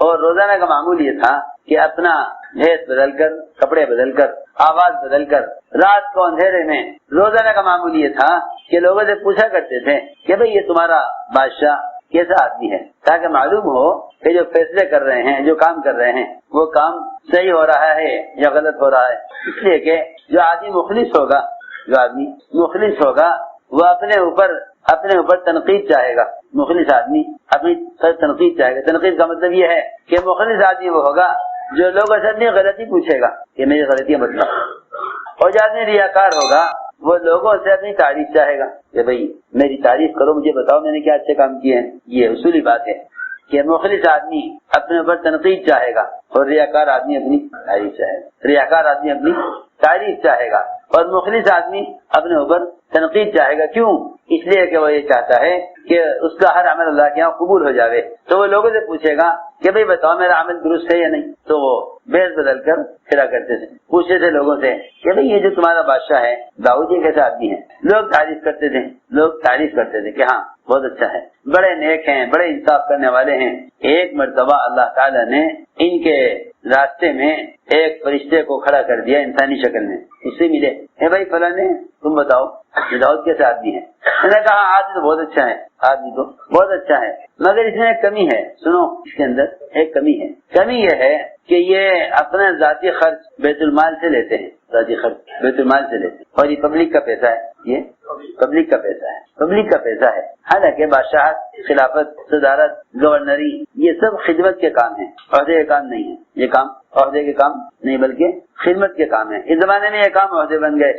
اور روزانہ کا معمول یہ تھا کہ اپنا بھیس بدل کر, کپڑے بدل کر, آواز بدل کر, رات کو اندھیرے میں روزانہ کا معمول یہ تھا کہ لوگوں سے پوچھا کرتے تھے کہ بھئی یہ تمہارا بادشاہ کیسا آدمی ہے, تاکہ معلوم ہو کہ جو فیصلے کر رہے ہیں, جو کام کر رہے ہیں, وہ کام صحیح ہو رہا ہے یا غلط ہو رہا ہے. اس لیے کہ جو آدمی مخلص ہوگا وہ اپنے اوپر تنقید چاہے گا. مخلص آدمی اپنی تنقید چاہے گا. تنقید کا مطلب یہ ہے کہ مخلص آدمی وہ ہوگا جو لوگوں سے اپنی غلطی پوچھے گا کہ میری غلطیاں بتلاؤ. اور جو آدمی ریاکار ہوگا وہ لوگوں سے اپنی تعریف چاہے گا کہ بھئی میری تعریف کرو, مجھے بتاؤ میں نے کیا اچھے کام کیے ہیں. یہ اصولی بات ہے کہ مخلص آدمی اپنے اوپر تنقید چاہے گا اور ریاکار آدمی اپنی تعریف چاہے گا اور مخلص آدمی اپنے اوپر تنقید چاہے گا. کیوں؟ اس لیے کہ وہ یہ چاہتا ہے کہ اس کا ہر عمل اللہ کے یہاں قبول ہو جاوے. تو وہ لوگوں سے پوچھے گا کہ بھئی بتاؤ میرا عمل درست ہے یا نہیں. تو وہ بیس بدل کر پھرا کرتے تھے, پوچھتے تھے لوگوں سے کہ بھئی یہ جو تمہارا بادشاہ ہے داؤد یہ کیسا آدمی ہے. لوگ تعریف کرتے تھے کہ ہاں بہت اچھا ہے, بڑے نیک ہیں, بڑے انصاف کرنے والے ہیں. ایک مرتبہ اللہ تعالیٰ نے ان کے راستے میں ایک فرشتے کو کھڑا کر دیا انسانی شکل میں. اس سے ملے, اے بھائی فلاں نے تم بتاؤ داؤد کیسے آدمی ہے. میں نے کہا آدمی تو بہت اچھا ہے, مگر اس میں ایک کمی ہے. سنو, اس کے اندر ایک کمی ہے. کمی یہ ہے کہ یہ اپنا ذاتی خرچ بیت المال سے لیتے ہیں. اور یہ پبلک کا پیسہ ہے. یہ پبلک کا پیسہ ہے. حالانکہ بادشاہت, خلافت, صدارت, گورنری یہ سب خدمت کے کام ہیں, عہدے کے کام نہیں ہے. یہ کام عہدے کے کام نہیں بلکہ خدمت کے کام ہے. اس زمانے میں یہ کام عہدے بن گئے,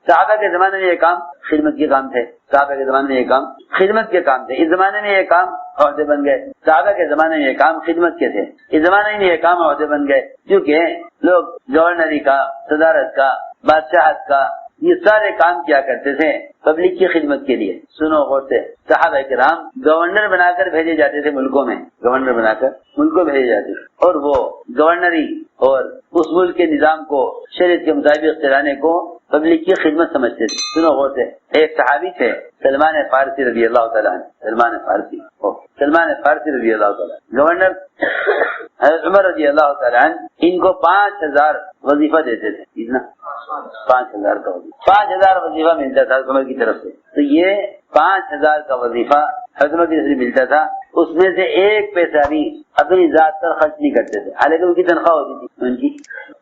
صحابہ کے زمانے میں یہ کام خدمت کے کام تھے، صحابہ کے زمانے میں یہ کام خدمت کے کام تھے، اس زمانے میں یہ کام عہدے بن گئے، صحابہ کے زمانے میں یہ کام خدمت کے تھے، اس زمانے میں یہ کام عہدے بن گئے، کیونکہ لوگ گورنری کا، صدارت کا، بادشاہت کا، یہ سارے کام کیا کرتے تھے پبلک کی خدمت کے لیے۔ سنو غور سے، صحابہ کرام گورنر بنا کر بھیجے جاتے تھے ملکوں میں، گورنر بنا کر ملکوں بھیجے جاتے تھے، اور وہ گورنری اور اس ملک کے نظام کو شریعت کے مطابق چلانے کو پبلک کی خدمت سمجھتے تھے۔ سنو غور سے، ایک صحابی تھے سلمان فارسی رضی اللہ تعالیٰ عنہ، سلمان فارسی رضی اللہ تعالیٰ عنہ، گورنر حضرت عمر رضی اللہ تعالیٰ عنہ ان کو 5000 وظیفہ دیتے تھے، کتنا؟ 5000 کا وظیفہ، 5000 وظیفہ ملتا تھا عمر کی طرف سے۔ تو یہ 5000 کا وظیفہ حضرت عمر کی طرف سے ملتا تھا، اس میں سے ایک پیسہ بھی اپنی ذات پر خرچ نہیں کرتے تھے، حالانکہ ان کی تنخواہ ہوتی تھی، ان کی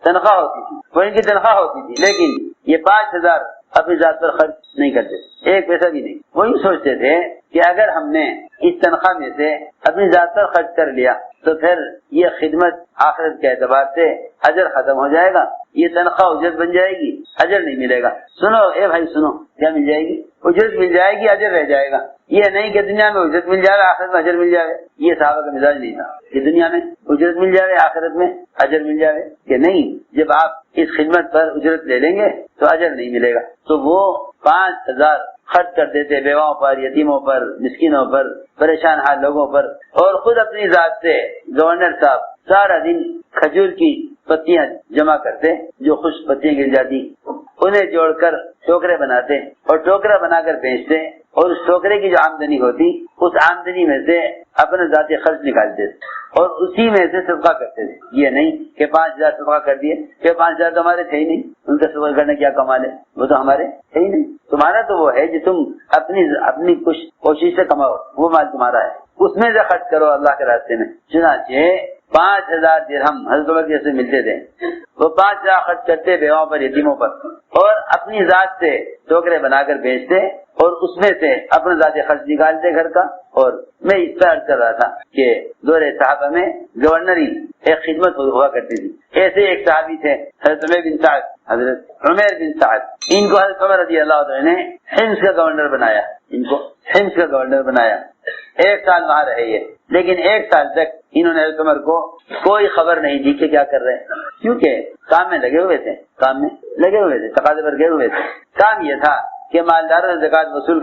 تنخواہ ہوتی تھی، لیکن یہ 5000 اپنی ذات پر خرچ نہیں کرتے، ایک پیسہ بھی نہیں۔ وہ یہ سوچتے تھے کہ اگر ہم نے اس تنخواہ میں سے اپنی ذات پر خرچ کر لیا تو پھر یہ خدمت آخرت کے اعتبار سے اجر ختم ہو جائے گا، یہ تنخواہ اجرت بن جائے گی، اجر نہیں ملے گا۔ سنو اے بھائی سنو، کیا مل جائے گی؟ اجرت مل جائے گی، اجر رہ جائے گا۔ یہ نہیں کہ دنیا میں اجرت مل جائے آخرت میں اجر مل جائے، یہ صحابہ کا مزاج نہیں تھا کہ دنیا میں اجرت مل جائے آخرت میں اجر مل جائے، کہ نہیں، جب آپ اس خدمت پر اجرت لے لیں گے تو اجر نہیں ملے گا۔ تو وہ 5000 خرچ کر دیتے بیواؤں پر، یتیموں پر، مسکینوں پر، پریشان حال لوگوں پر، اور خود اپنی ذات سے گورنر صاحب سارا دن کھجور کی پتیاں جمع کرتے، جو خشک پتیاں گر جاتی انہیں جوڑ کر ٹوکرے بناتے اور ٹوکرا بنا کر بیچتے، اور اس ٹوکرے کی جو آمدنی ہوتی اس آمدنی میں سے اپنے ذاتی خرچ نکالتے اور اسی میں سے صدقہ کرتے تھے۔ یہ نہیں کہ 5000 صدقہ کر دیے، کہ 5000 تو ہمارے تھے ہی نہیں، ان کا صدقہ کرنے کیا کمال ہے، وہ تو ہمارے ہے ہی نہیں۔ تمہارا تو وہ ہے جو تم اپنی کچھ کوشش سے کماؤ، وہ مال تمہارا ہے، اس میں سے خرچ کرو اللہ کے راستے میں۔ چنانچہ 5000 درہم حضرت عمر جیسے ملتے تھے، وہ 5000 خرچ کرتے بیواؤں پر، یتیموں پر، اور اپنی ذات سے ٹوکرے بنا کر بیچتے اور اس میں سے اپنا ذاتی خرچ نکالتے گھر کا۔ اور میں اس طرح کر رہا تھا کہ دور صحابہ میں گورنری ایک خدمت ہوا کرتی تھی۔ ایسے ایک صحابی تھے حضرت عمیر بن سعد، ان کو حضرت عمر رضی اللہ عنہ نے حمص کا گورنر بنایا، 1 سال وہاں رہے یہ، لیکن 1 سال تک انہوں نے حضرت عمر کو کوئی خبر نہیں دی کہ کیا کر رہے ہیں، کیونکہ کام میں لگے ہوئے تھے، تقاضے پر گئے ہوئے تھے۔ کام یہ تھا کہ مالداروں سے زکات وصول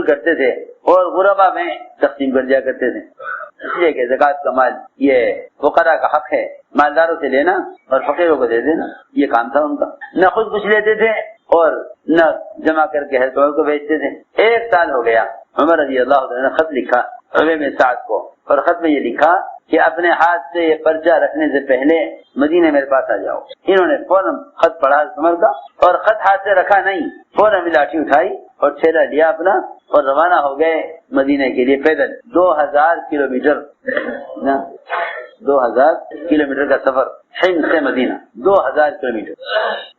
کرتے تھے اور غربا میں تقسیم کر دیا کرتے تھے، اس لیے کہ زکات کا مال یہ فقراء کا حق ہے، مالداروں سے لینا اور فقیروں کو دے دینا، یہ کام تھا ان کا۔ نہ خود کچھ لیتے تھے اور نہ جمع کر کے حضرت عمر کو بیچتے تھے۔ 1 سال ہو گیا، عمر رضی اللہ عنہ نے خط لکھا عمیر بن سعد کو، اور خط میں یہ لکھا کہ اپنے ہاتھ سے یہ پرچہ رکھنے سے پہلے مدینے میرے پاس آ جاؤ۔ انہوں نے فوراً خط پڑھا عمر کا، اور خط ہاتھ سے رکھا نہیں، فوراً لاٹھی اٹھائی اور ٹھیلا لیا اپنا اور روانہ ہو گئے مدینے کے لیے پیدل۔ 2000 کلومیٹر 2000 کلومیٹر کا سفر حمص سے مدینہ، 2000 کلومیٹر۔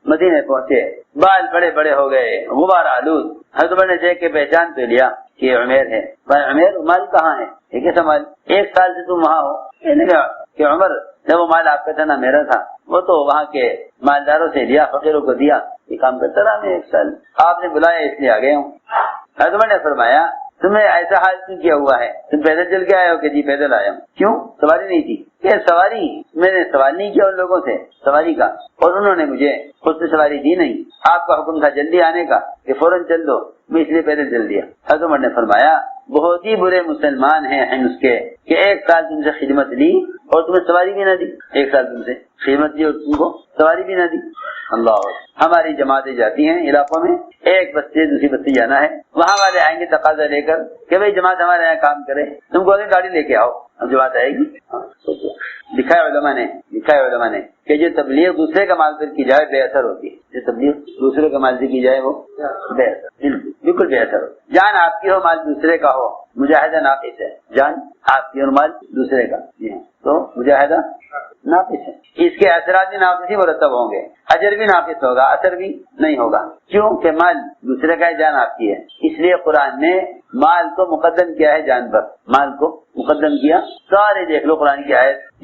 مدینے پہنچے، بال بڑے بڑے ہو گئے، غبار آلود۔ حضرت عمر نے دیکھ کے پہچان تو لیا کہ یہ عمیر ہے۔ بھائی عمیر، مال کہاں ہے؟ یہ کیسا مال؟ 1 سال سے تم وہاں ہو؟ کہنے لگا کہ عمر، جب وہ مال آپ کا تھا نہ میرا تھا، وہ تو وہاں کے مالداروں سے لیا، فقیروں کو دیا، یہ کام کرتا رہا میں 1 سال، آپ نے بلایا اس لیے آ گیا ہوں۔ حضرت عمر نے فرمایا تمہیں ایسا حال کیوں کیا ہوا ہے؟ تم پیدل چل کے آئے ہو؟ کہ جی پیدل آیا ہوں۔ کیوں؟ سواری نہیں تھی؟ کہ سواری میں نے سوال نہیں کیا ان لوگوں سے سواری کا، اور انہوں نے مجھے خود سے سواری دی نہیں، آپ کا حکم تھا جلدی آنے کا کہ فوراً چل دو، میں اس لیے پیدل چل دیا۔ حضرت عمر نے فرمایا بہت ہی برے مسلمان ہیں حمص کے کہ 1 سال تم سے خدمت لی اور تمہیں سواری بھی نہ دی، 1 سال تم سے خدمت لی اور تم کو سواری بھی نہ دی۔ اللہ، ہماری جماعتیں جاتی ہیں علاقوں میں، ایک بستی سے دوسری بستی جانا ہے، وہاں والے آئیں گے تقاضا لے کر کہ بھائی جماعت ہمارے یہاں کام کرے، تم کو اگر گاڑی لے کے آؤ، اب جماعت آئے گی۔ لکھا ہے علماء نے کہ جو تبلیغ دوسرے کا مال پر کی جائے بے اثر ہوتی ہے، جو تبلیغ دوسرے کا مال سے کی جائے وہ بے اثر، بالکل بے اثر ہو۔ جان آپ کی ہو، مال دوسرے کا ہو، مجاہدہ ناقص ہے۔ جان آپ کی اور مال دوسرے کا، تو مجاہدہ ناقص ہے، اس کے اثرات بھی ناقص ہی مرتب ہوں گے، اجر بھی ناقص ہوگا، اثر بھی نہیں ہوگا، کیوں کہ مال دوسرے کا ہے، جان آپ کی ہے۔ اس لیے قرآن نے مال کو مقدم کیا ہے جان پر، مال کو مقدم کیا۔ سارے دیکھ لو قرآن کی آیت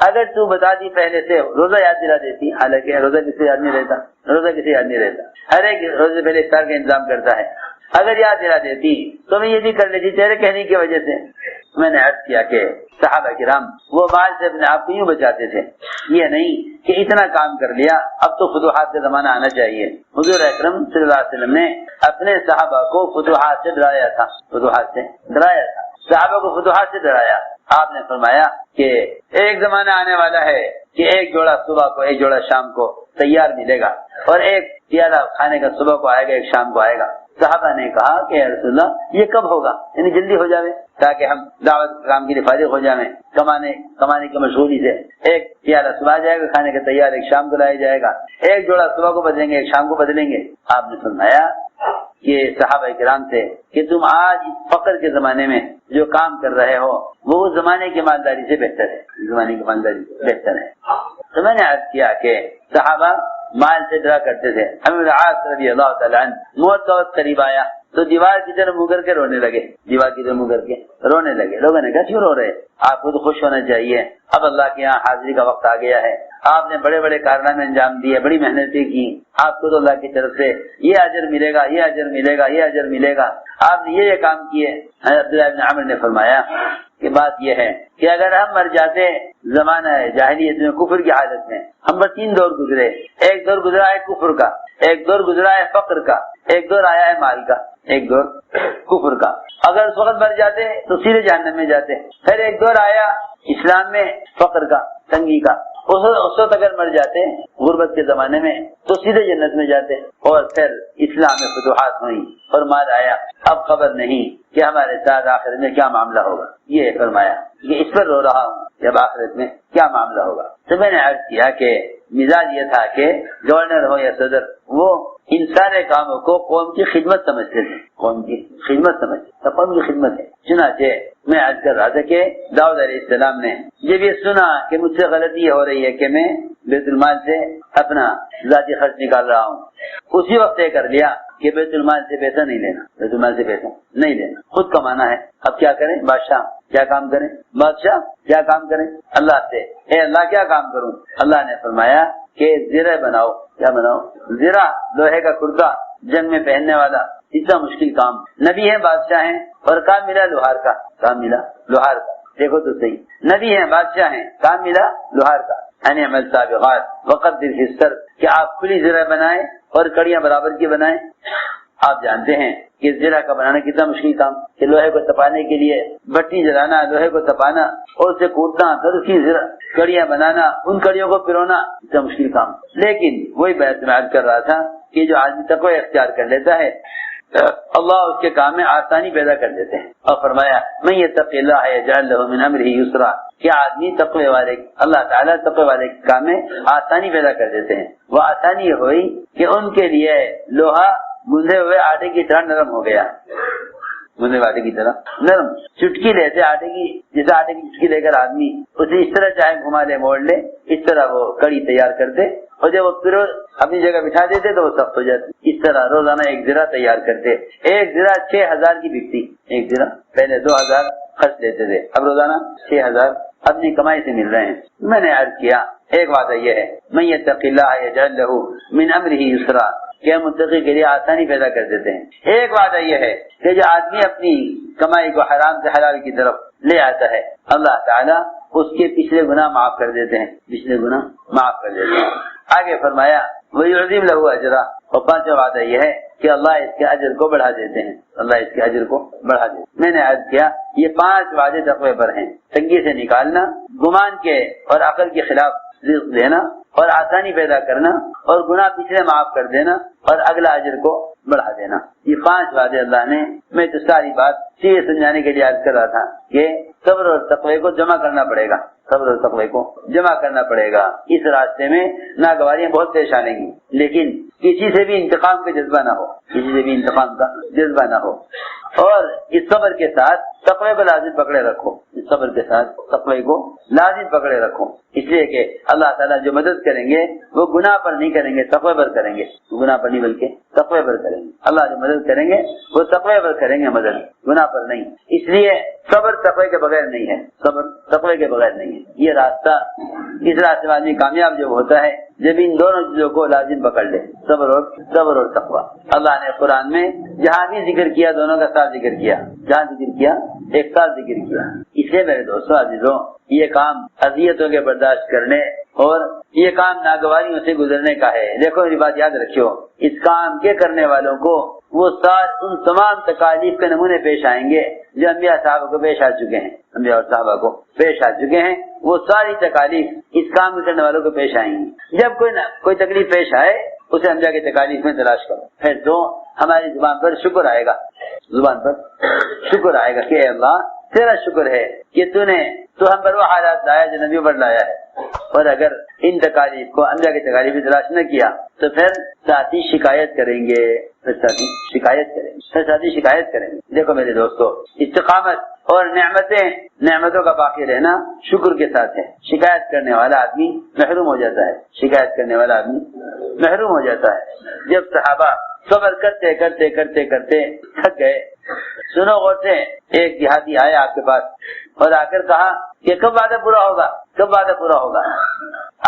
اگر تو بتاتی پہلے سے روزہ یاد دلا دیتی، حالانکہ روزہ کسی یاد نہیں رہتا، روزہ کسی یاد نہیں رہتا، ہر ایک روزے پہلے افطار کا انتظام کرتا ہے، اگر یاد دلا دیتی تو میں یہ بھی کر لیتی تیرے کہنے کی وجہ سے۔ میں نے عرض کیا کہ صحابہ کرام وہ مال سے اپنے آپ کو یوں بچاتے تھے، یہ نہیں کہ اتنا کام کر لیا اب تو فتوحات کا زمانہ آنا چاہیے۔ حضور اکرم صلی اللہ علیہ وسلم نے اپنے صحابہ کو فتوحات سے ڈرایا تھا، فتوحات سے ڈرایا تھا، صحابہ کو فتوحات سے ڈرایا۔ آپ نے فرمایا کہ ایک زمانہ آنے والا ہے کہ ایک جوڑا صبح کو ایک جوڑا شام کو تیار ملے گا، اور ایک پیالہ کھانے کا صبح کو آئے گا، ایک شام کو آئے گا۔ صحابہ نے کہا کہ یا رسول اللہ یہ کب ہوگا، یعنی جلدی ہو جائے تاکہ ہم دعوت کام کے لیے فارغ ہو جائیں، کمانے کی مشغولی سے۔ ایک پیالہ صبح جائے گا کھانے کا تیار، ایک شام کو لایا جائے گا، ایک جوڑا صبح کو بدلیں گے، ایک شام کو بدلیں گے۔ آپ نے فرمایا کہ صحابہ کرام سے کہ تم آج اس فقر کے زمانے میں جو کام کر رہے ہو وہ زمانے کی مالداری سے بہتر ہے، زمانے کی مالداری سے بہتر ہے۔ تو میں نے عرض کیا کہ صحابہ مال سے ڈرا کرتے تھے۔ عمرو بن العاص رضی اللہ تعالیٰ عنہ موت کا وقت قریب آیا تو دیوار کی طرف منہ کر کے رونے لگے، دیوار کی طرف منہ کر کے رونے لگے۔ لوگوں نے کہا کیوں رو رہے؟ آپ کو تو خوش ہونا چاہیے، اب اللہ کے یہاں حاضری کا وقت آ گیا ہے، آپ نے بڑے بڑے کارنامے انجام دیے، بڑی محنتیں کی، آپ کو تو اللہ کی طرف سے یہ اجر ملے گا، یہ اجر ملے گا، یہ اجر ملے گا، آپ نے یہ کام کیے۔ عبداللہ بن عمر نے فرمایا کہ بات یہ ہے کہ اگر ہم مر جاتے زمانہ جاہلیت میں کفر کی حالت میں، ہم پر 3 دور گزرے، ایک دور گزرا ہے کفر کا، ایک دور گزرا ہے فقر کا، ایک دور آیا ہے مال کا، ایک دور کفر کا، اگر اس وقت مر جاتے تو سیدھے جہنم میں جاتے۔ پھر ایک دور آیا اسلام میں فقر کا، تنگی کا، اس وقت اگر مر جاتے غربت کے زمانے میں تو سیدھے جنت میں جاتے، اور پھر اسلام میں فتوحات ہوئی اور مال آیا، اب خبر نہیں کہ ہمارے ساتھ آخرت میں کیا معاملہ ہوگا۔ یہ فرمایا کہ اس پر رو رہا ہوں جب آخرت میں کیا معاملہ ہوگا۔ تو میں نے عرض کیا کہ مزاج یہ تھا کہ گورنر ہو یا صدر وہ ان سارے کاموں کو قوم کی خدمت سمجھتے تھے، قوم کی خدمت سمجھتے، قوم کی خدمت ہے۔ چنانچہ میں عرض کر رہا تھا کہ داؤد علیہ السلام نے جب یہ سنا کہ مجھ سے غلطی ہو رہی ہے کہ میں بیت المال سے اپنا ذاتی خرچ نکال رہا ہوں، اسی وقت طے کر لیا کہ بیت المال سے پیسہ نہیں لینا، بیت المال سے پیسہ نہیں لینا، خود کمانا ہے۔ اب کیا کریں؟ بادشاہ کیا کام کریں؟ بادشاہ کیا کام کریں؟ اللہ سے، اے اللہ کیا کام کروں؟ اللہ نے فرمایا کہ زرہ بناؤ۔ کیا بناؤ؟ زرہ، لوہے کا کرتا جنگ میں پہننے والا، اتنا مشکل کام۔ نبی ہیں، بادشاہ ہیں، اور کام ملا لوہار کا، کام ملا لوہار کا۔ دیکھو تو صحیح، نبی ہیں، بادشاہ ہیں، کام ملا لوہار کا۔ یعنی عمل سابغات وقدر فی السرد، کہ آپ کھلی زرہ بنائیں اور کڑیاں برابر کی بنائیں۔ آپ جانتے ہیں کہ زرہ کا بنانا کتنا مشکل کام، کہ لوہے کو تپانے کے لیے بٹی جلانا، لوہے کو تپانا اور اسے کوٹنا، پھر اس کی کڑیاں بنانا، ان کڑیوں کو پرونا، اتنا مشکل کام۔ لیکن وہی بات میں عرض کر رہا تھا کہ جو آدمی تقوی اختیار کر لیتا ہے اللہ اس کے کام میں آسانی پیدا کر دیتے ہیں۔ اور فرمایا من یتق اللہ یجعل له من امرہ یسرا، کہ آدمی تقوی والے، اللہ تعالیٰ تقوی والے کے کام میں آسانی پیدا کر دیتے ہیں۔ وہ آسانی یہ ہوئی کہ ان کے لیے لوہا گندھے ہوئے آٹے کی طرح نرم ہو گیا، گندھے ہوئے آٹے کی طرح نرم۔ چٹکی لیتے آٹے کی، جیسے آٹے کی چٹکی لے کر آدمی اسے اس طرح چاہے گھما لے موڑ لے، اس طرح وہ کڑی تیار کرتے، اور جب وہ پھر اپنی جگہ بٹھا دیتے تو وہ سخت ہو جاتی۔ اس طرح روزانہ ایک زرہ تیار کرتے، ایک زرہ 6000 کی بکتی، ایک زرہ پہلے 2000 خرچ لیتے تھے، اب روزانہ 6000 اپنی کمائی سے مل رہے ہیں۔ میں نے عرض کیا ایک وعدہ یہ ہے من یتق اللہ یجعل له من امرہ یسرا، کہ متقی کے لیے آسانی پیدا کر دیتے ہیں۔ ایک وعدہ یہ ہے کہ جو آدمی اپنی کمائی کو حرام سے حلال کی طرف لے آتا ہے اللہ تعالیٰ اس کے پچھلے گناہ معاف کر دیتے ہیں، پچھلے گناہ معاف کر دیتے ہیں۔ آگے فرمایا وَيُعْظِمْ لَهُ أَجْرًا، اور پانچواں وعدہ یہ ہے کہ اللہ اس کے اجر کو بڑھا دیتے ہیں، اللہ اس کے اجر کو بڑھا دیتے ہیں۔ میں نے عرض کیا یہ 5 وعدے تقوی پر ہیں، تنگی سے نکالنا، گمان کے اور عقل کے خلاف رزق دینا، اور آسانی پیدا کرنا، اور گناہ پچھلے معاف کر دینا، اور اگلا اجر کو بڑھا دینا۔ یہ 5 وعدے اللہ نے، میں تو ساری بات سیدھے سمجھانے کے لیے عرض کر رہا تھا کہ صبر اور تقوی کو جمع کرنا پڑے گا، صبر اور تقوی کو جمع کرنا پڑے گا۔ اس راستے میں ناگواریاں بہت پیش آنے گی، لیکن کسی سے بھی انتقام کا جذبہ نہ ہو، کسی سے بھی انتقام کا جذبہ نہ ہو، اور اس صبر کے ساتھ تقوی کو لازم پکڑے رکھو، اس صبر کے ساتھ تقوی کو لازم پکڑے رکھو، اس لیے کہ اللہ تعالیٰ جو مدد کریں گے وہ گناہ پر نہیں کریں گے، تقوی پر کریں گے، گناہ پر نہیں بلکہ تقوی پر کریں گے۔ اللہ جو مدد کریں گے وہ تقوی پر کریں گے مدد، گناہ پر نہیں۔ اس لیے صبر تقوی کے بغیر نہیں ہے، صبر تقوی کے بغیر نہیں ہے۔ یہ راستہ، اس راستے میں آدمی کامیاب جب ہوتا ہے جب ان دونوں چیزوں کو لازم پکڑ لے، صبر اور تقوی۔ اللہ نے قرآن میں جہاں بھی ذکر کیا دونوں کا ساتھ ذکر کیا، جہاں ذکر کیا ایک ساتھ ذکر کیا۔ اس لیے میرے دوستوں عزیزوں، یہ کام اذیتوں کے برداشت کرنے اور یہ کام ناگواریوں سے گزرنے کا ہے۔ دیکھو میری بات یاد رکھو، اس کام کے کرنے والوں کو وہ ان تمام تکالیف کے نمونے پیش آئیں گے جو انبیاء صحابہ کو پیش آ چکے ہیں، انبیاء اور صحابہ کو پیش آ چکے ہیں۔ وہ ساری تکالیف اس کام کے کرنے والوں کو پیش آئیں گی۔ جب کوئی تکلیف پیش آئے اسے انبیاء کی تکالیف میں تلاش کرو، پھر تو ہماری زبان پر شکر آئے گا، زبان پر شکر آئے گا کہ اے اللہ تیرا شکر ہے کہ تو ہم پر وہ حالات لایا جو نبیوں پر لایا ہے۔ اور اگر ان تکالیف کو انبیاء کی تکالیف میں تلاش نہ کیا تو پھر ساتھی شکایت کریں گے، پھر ساتھی شکایت کریں گے۔ دیکھو میرے دوستو، استقامت اور نعمتوں کا باقی رہنا شکر کے ساتھ ہے۔ شکایت کرنے والا آدمی محروم ہو جاتا ہے، شکایت کرنے والا آدمی محروم ہو جاتا ہے۔ جب صحابہ صبر کرتے کرتے کرتے کرتے تھک گئے، سنو غور سے، ایک دیہاتی آیا آپ کے پاس اور آ کر کہا کہ کب وعدہ پورا ہوگا، کب وعدہ پورا ہوگا؟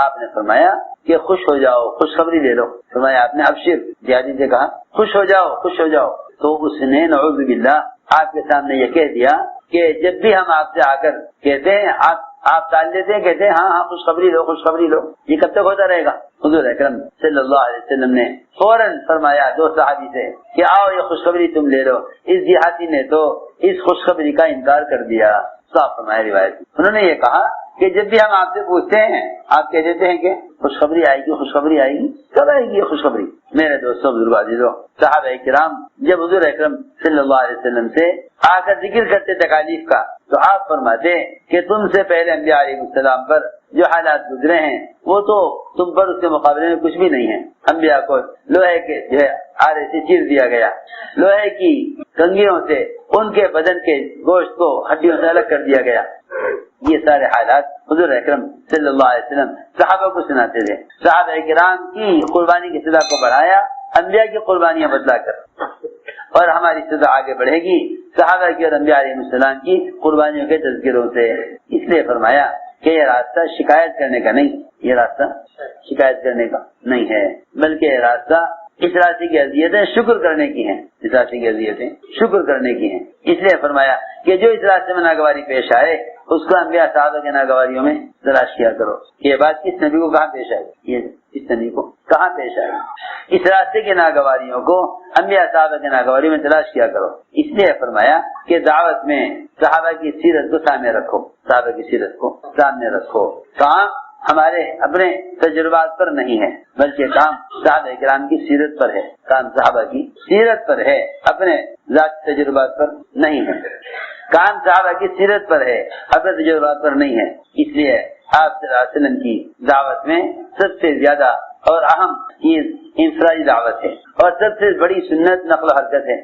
آپ نے فرمایا کہ خوش ہو جاؤ، خوشخبری لے لو۔ فرمایا آپ نے ابشر، دیہاتی سے کہا خوش ہو جاؤ، خوش ہو جاؤ۔ تو اس نے نعوذ باللہ آپ کے سامنے یہ کہہ دیا کہ جب بھی ہم آپ سے آ کر کہتے ہیں آپ ٹال دیتے ہیں، کہتے ہیں ہاں خوشخبری لو، خوشخبری لو، یہ کب تک ہوتا رہے گا؟ حضور اکرم صلی اللہ علیہ وسلم نے فوراً فرمایا دو صحابی سے کہ آؤ یہ خوشخبری تم لے لو۔ اس دیہاتی نے تو اس خوشخبری کا انکار کر دیا، صاف فرمایا روایت۔ انہوں نے یہ کہا کہ جب بھی ہم آپ سے پوچھتے ہیں آپ کہہ دیتے ہیں کہ خوشخبری آئے گی، خوشخبری آئے گی، کب آئے گی یہ خوشخبری؟ میرے دوستوں بزرگ عزیزوں، صحابہ کرام جب حضور اکرم صلی اللہ علیہ وسلم سے آ کر ذکر کرتے تکالیف کا تو آپ فرماتے کہ تم سے پہلے انبیاء علیہ السلام پر جو حالات گزرے ہیں وہ تو تم پر اس کے مقابلے میں کچھ بھی نہیں ہے۔ انبیاء کو لوہے کے جو ہے آرے سے چیر دیا گیا، لوہے کی کنگھیوں سے ان کے بدن کے گوشت کو ہڈیوں سے الگ کر دیا گیا۔ یہ سارے حالات حضور اکرم صلی اللہ علیہ وسلم صحابہ کو سناتے تھے۔ صحابہ کرام کی قربانی کی سزا کو بڑھایا انبیاء کی قربانیاں بدلا کر، اور ہماری سزا آگے بڑھے گی صحابہ کی اور انبیاء علیہ السلام کی قربانیوں کے تذکروں سے۔ اس لیے فرمایا کہ یہ راستہ شکایت کرنے کا نہیں، یہ راستہ شکایت کرنے کا نہیں ہے، بلکہ یہ راستہ اس راستے کی اذیتیں شکر کرنے کی ہیں، اس راستے کی اذیتیں شکر کرنے کی ہیں۔ اس لیے فرمایا کہ جو اس راستے میں ناگواری پیش آئے اس کو انبیاء صحابہ کے ناگواریوں میں تلاش کیا کرو۔ یہ بات کس نبی کو کہاں پیش آئی؟ یہ اس نبی کو کہاں پیش آئی؟ اس راستے کے ناگواریوں کو انبیاء صحابہ کے ناگواریوں میں تلاش کیا کرو۔ اس لیے فرمایا کہ دعوت میں صحابہ کی سیرت کو سامنے رکھو، صحابہ کی سیرت کو سامنے رکھو۔ کام ہمارے اپنے تجربات پر نہیں ہے بلکہ کام صحابہ کرام کی سیرت پر ہے، کام صحابہ کی سیرت پر ہے، اپنے ذاتی تجربات پر نہیں ہے۔ کام صحابہ کی سیرت پر ہے، اپنے تجربات پر نہیں ہے۔ اس لیے آپ صلی اللہ علیہ وسلم کی دعوت میں سب سے زیادہ اور اہم چیز انفرادی دعوت ہے، اور سب سے بڑی سنت نقل و حرکت ہے۔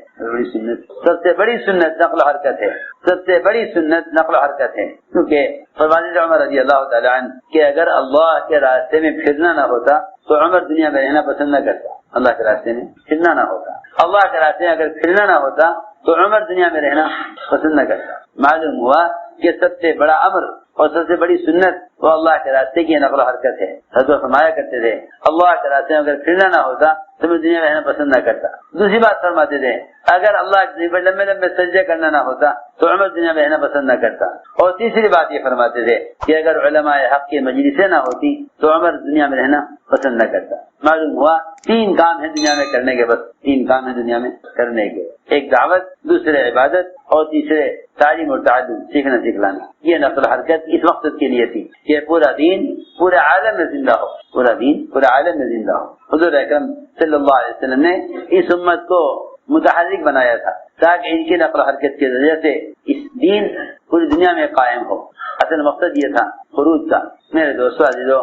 سب سے بڑی سنت نقل و حرکت ہے، سب سے بڑی سنت نقل و حرکت ہے۔ کیونکہ فرماتے عمر رضی اللہ تعالیٰ عنہ کہ اگر اللہ کے راستے میں پھرنا نہ ہوتا تو عمر دنیا میں رہنا پسند نہ کرتا۔ اللہ کے راستے میں پھرنا نہ ہوتا، اللہ کے راستے میں اگر پھرنا نہ ہوتا تو عمر دنیا میں رہنا پسند نہ کرتا۔ معلوم ہوا کہ سب سے بڑا امر اور سب سے بڑی سنت وہ اللہ کے راستے کی نقل و حرکت ہے۔ حضرت فرمایا کرتے تھے اللہ کے راستے میں اگر پھرنا نہ ہوتا تو میں دنیا میں رہنا پسند نہ کرتا۔ دوسری بات فرماتے تھے اگر اللہ کے پر لمبے لمبے سجدے کرنا نہ ہوتا تو عمر دنیا میں رہنا پسند نہ کرتا۔ اور تیسری بات یہ فرماتے تھے کہ اگر علماء حق کی مجلسیں نہ ہوتی تو عمر دنیا میں رہنا پسند نہ کرتا۔ معلوم ہوا تین کام ہیں دنیا میں کرنے کے، بس تین کام ہیں دنیا میں کرنے کے، ایک دعوت، دوسرے عبادت اور تیسرے تعلیم اور تعلم، سیکھنا سکھلانا۔ یہ نقل و حرکت اس مقصد کے لیے تھی کہ پورا دین پورے عالم میں زندہ ہو، پورا دین پورے عالم میں زندہ ہو۔ حضور اکرم صلی اللہ علیہ وسلم نے اس امت کو متحرک بنایا تھا تاکہ ان کی نقل و حرکت کے ذریعے سے اس دین پوری دنیا میں قائم ہو۔ اصل مقصد یہ تھا خروج کا. میرے دوستو عزیزو،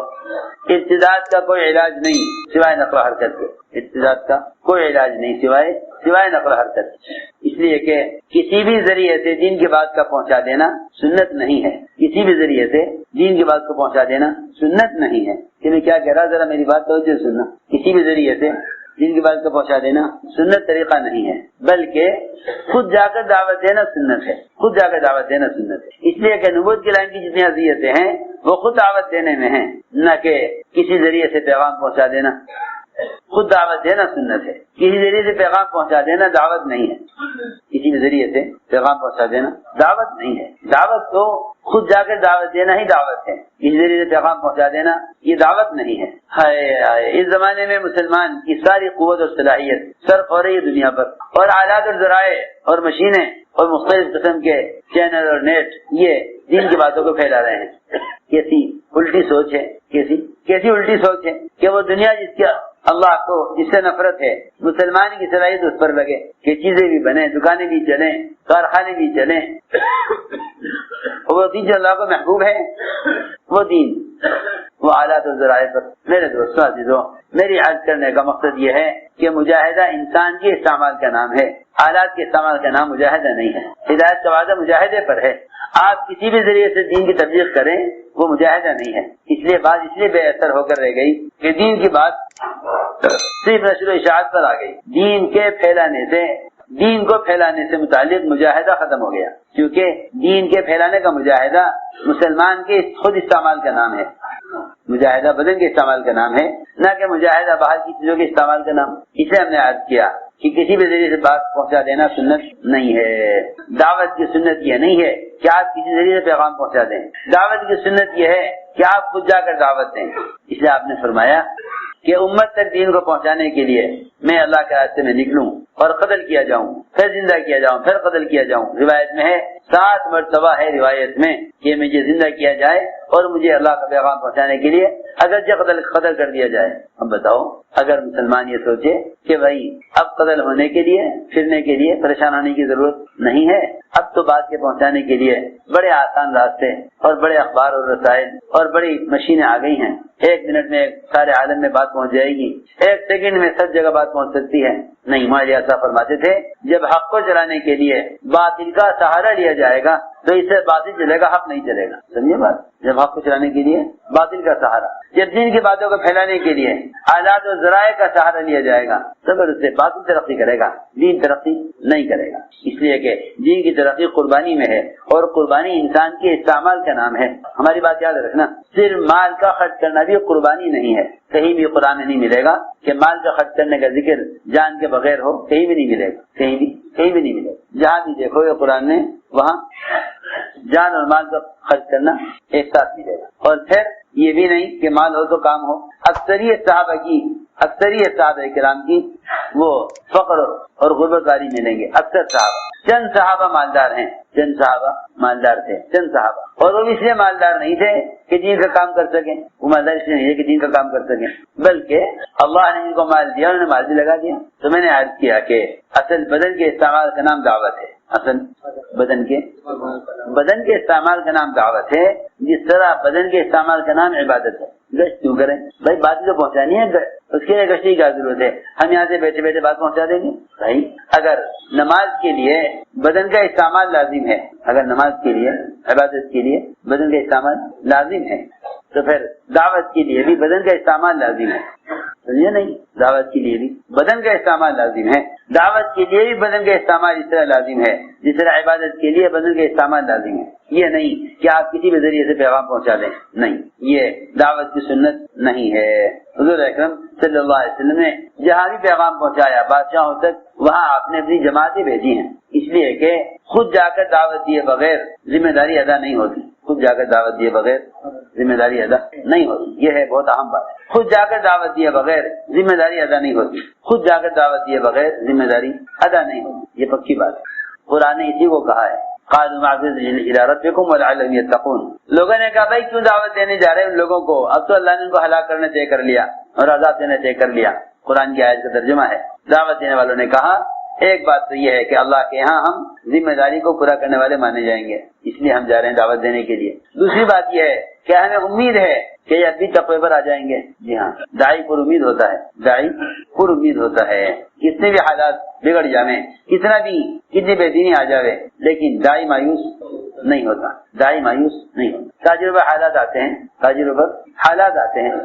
ارتداد کا کوئی علاج نہیں سوائے نقل و حرکت کے. ارتداد کا کوئی علاج نہیں سوائے نقل و حرکت. اس لیے کہ کسی بھی ذریعے سے دین کی بات کا پہنچا دینا سنت نہیں ہے. کسی بھی ذریعے سے دین کی بات کو پہنچا دینا سنت نہیں ہے. کہ میں کیا کہہ رہا، ذرا میری بات توجہ سننا. کسی بھی ذریعے سے دین کی بات کو پہنچا دینا سنت طریقہ نہیں ہے، بلکہ خود جا کر دعوت دینا سنت ہے. خود جا کر دعوت دینا سنت ہے. اس لیے کہ نبوت کی لائن کی جتنی اذیتیں ہیں وہ خود دعوت دینے میں ہیں، نہ کہ کسی ذریعے سے پیغام پہنچا دینا. خود دعوت دینا سنت ہے، کسی ذریعے سے پیغام پہنچا دینا دعوت نہیں ہے. کسی بھی ذریعے سے پیغام پہنچا دینا دعوت نہیں ہے. دعوت تو خود جا کر دعوت دینا ہی دعوت ہے. کسی ذریعے سے پیغام پہنچا دینا یہ دعوت نہیں ہے. اس زمانے میں مسلمان کی ساری قوت اور صلاحیت صرف ہو رہی ہے دنیا پر، اور آلات اور ذرائع اور مشینیں اور مختلف قسم کے چینل اور نیٹ یہ دین کی باتوں کو پھیلا رہے ہیں. کیسی الٹی سوچ ہے، کیسی الٹی سوچ ہے کہ وہ دنیا جس کا اللہ کو جس سے نفرت ہے، مسلمان کی صلاحیت اس پر لگے کہ چیزیں بھی بنیں، دکانیں بھی چلیں، کارخانے بھی چلیں. وہ دین جو اللہ کو محبوب ہے، وہ دین وہ آلات اور ذرائع پر. میرے دوستو عزیزو، میری عرض کرنے کا مقصد یہ ہے کہ مجاہدہ انسان کے استعمال کا نام ہے، آلات کے استعمال کا نام مجاہدہ نہیں ہے. ہدایت کا وعدہ مجاہدے پر ہے. آپ کسی بھی ذریعے سے دین کی تبلیغ کریں وہ مجاہدہ نہیں ہے. اس لیے بات اس لیے بے اثر ہو کر رہ گئی کہ دین کی بات صرف نشر و اشاعت پر آ گئی. دین کو پھیلانے سے متعلق مجاہدہ ختم ہو گیا، کیونکہ دین کے پھیلانے کا مجاہدہ مسلمان کے خود استعمال کا نام ہے. مجاہدہ بدن کے استعمال کا نام ہے، نہ کہ مجاہدہ باہر کی چیزوں کے استعمال کا نام. اسے ہم نے عرض کیا کہ کسی بھی ذریعے سے بات پہنچا دینا سنت نہیں ہے. دعوت کی سنت یہ نہیں ہے کہ آپ کسی ذریعے سے پیغام پہنچا دیں. دعوت کی سنت یہ ہے کہ آپ خود جا کر دعوت دیں. اس لیے آپ نے فرمایا کہ امت تک دین کو پہنچانے کے لیے میں اللہ کے راستے میں نکلوں اور قتل کیا جاؤں، پھر زندہ کیا جاؤں، پھر قتل کیا جاؤں. روایت میں ہے 7 مرتبہ ہے روایت میں کہ مجھے زندہ کیا جائے اور مجھے اللہ کا پیغام پہنچانے کے لیے اگرچہ قتل کر دیا جائے. اب بتاؤ، اگر مسلمان یہ سوچے کہ بھائی اب قتل ہونے کے لیے، پھرنے کے لیے پریشان ہونے کی ضرورت نہیں ہے، اب تو بات کے پہنچانے کے لیے بڑے آسان راستے اور بڑے اخبار اور رسائل اور بڑی مشینیں آ گئی ہیں. 1 منٹ میں سارے عالم میں بات پہنچ جائے گی، 1 سیکنڈ میں سب جگہ بات پہنچ سکتی ہے. نہیں، ہمارے ایسا فرماتے تھے جب حق کو چلانے کے لیے باطل کا سہارا لیا جائے گا تو اس سے باطل چلے گا، حق نہیں چلے گا. سمجھے بات؟ جب حق کو چلانے کے لیے باطل کا سہارا، جب دین کی باتوں کو پھیلانے کے لیے آلات و ذرائع کا سہارا لیا جائے گا تو پھر اس سے باطل ترقی کرے گا، دین ترقی نہیں کرے گا. اس لیے کہ دین کی ترقی قربانی میں ہے، اور قربانی انسان کے استعمال کا نام ہے. ہماری بات یاد رکھنا، صرف مال کا خرچ کرنا بھی قربانی نہیں ہے. کہیں بھی قرآن میں نہیں ملے گا کہ مال کا خرچ کرنے کا ذکر جان کے بغیر ہو، کہیں بھی نہیں ملے گا، کہیں بھی نہیں ملے گا. جہاں بھی دیکھو یہ قرآن میں وہاں جان اور مال کا خرچ کرنا ایک ساتھ ملے گا. اور پھر یہ بھی نہیں کہ مال ہو تو کام ہو. اکثریت صحابہ کرام کی وہ فقر اور غربت والی ملیں گے. اکثر صحابہ، چند صحابہ مالدار ہیں، چند صحابہ مالدار تھے، چند صحابہ، اور وہ اس لیے مالدار نہیں تھے کہ دین کا کام کر سکیں. وہ مالدار اس لیے نہیں ہے کہ دین کا کام کر سکیں، بلکہ اللہ نے ان کو مال دیا، انہوں نے مال بھی لگا دیا. تو میں نے عرض کیا کہ اصل بدن کے استعمال کا نام دعوت ہے. اصل بدن کے استعمال کا نام دعوت ہے، جس طرح بدن کے استعمال کا نام عبادت ہے. گشت کیوں کریں بھائی؟ بات تو پہنچانی ہے، اس کے لیے گشت کی کیا ضرورت ہے؟ ہم یہاں سے بیٹھے بیٹھے بات پہنچا دیں گے بھائی. اگر نماز کے لیے بدن کا استعمال لازم ہے، اگر نماز کے لیے، عبادت کے لیے بدن کا استعمال لازم ہے، تو پھر دعوت کے لیے بھی بدن کا استعمال لازم ہے. سمجھے نہیں؟ دعوت کے لیے بھی بدن کا استعمال لازم ہے. دعوت کے لیے بھی بدن کا استعمال اس طرح لازم ہے جس طرح عبادت کے لیے بدن کا استعمال لازم ہے. یہ نہیں کہ آپ کسی بھی ذریعے سے پیغام پہنچا دیں، نہیں، یہ دعوت کی سنت نہیں ہے. حضور اکرم صلی اللہ علیہ وسلم نے جہاں بھی پیغام پہنچایا بادشاہوں تک، وہاں آپ نے اپنی جماعتیں بھیجی ہیں. اس لیے کہ خود جا کر دعوت دیے بغیر ذمہ داری ادا نہیں ہوتی. خود جا کر دعوت دیے بغیر ذمہ داری ادا نہیں ہوتی. یہ ہے بہت اہم بات. خود جا کر دعوت دیے بغیر ذمہ داری ادا نہیں ہوتی. خود جا کر دعوت دیے بغیر ذمہ داری ادا نہیں ہوتی. یہ پکی بات ہے. قرآن نے اسی کو کہا ہے، قالوا معذرة إلى ربكم ولعلهم يتقون. لوگوں نے کہا بھائی کیوں دعوت دینے جا رہے ہیں ان لوگوں کو؟ اب تو اللہ نے ان کو ہلاک کرنے طے کر لیا اور عذاب دینے طے کر لیا. قرآن کی آیت کا ترجمہ ہے. دعوت دینے والوں نے کہا ایک بات تو یہ ہے کہ اللہ کے ہاں ہم ذمہ داری کو پورا کرنے والے مانے جائیں گے، اس لیے ہم جا رہے ہیں دعوت دینے کے لیے. دوسری بات یہ ہے کہ ہمیں امید ہے کہ یہ ابھی تقوی پر آ جائیں گے. جی ہاں، داعی پر امید ہوتا ہے، داعی پر امید ہوتا ہے. کتنے بھی حالات بگڑ جائیں، کتنی بے دینی آ جاوے، لیکن داعی مایوس نہیں ہوتا، داعی مایوس نہیں ہوتا. تاجر حالات آتے ہیں، تاجر پر حالات آتے ہیں،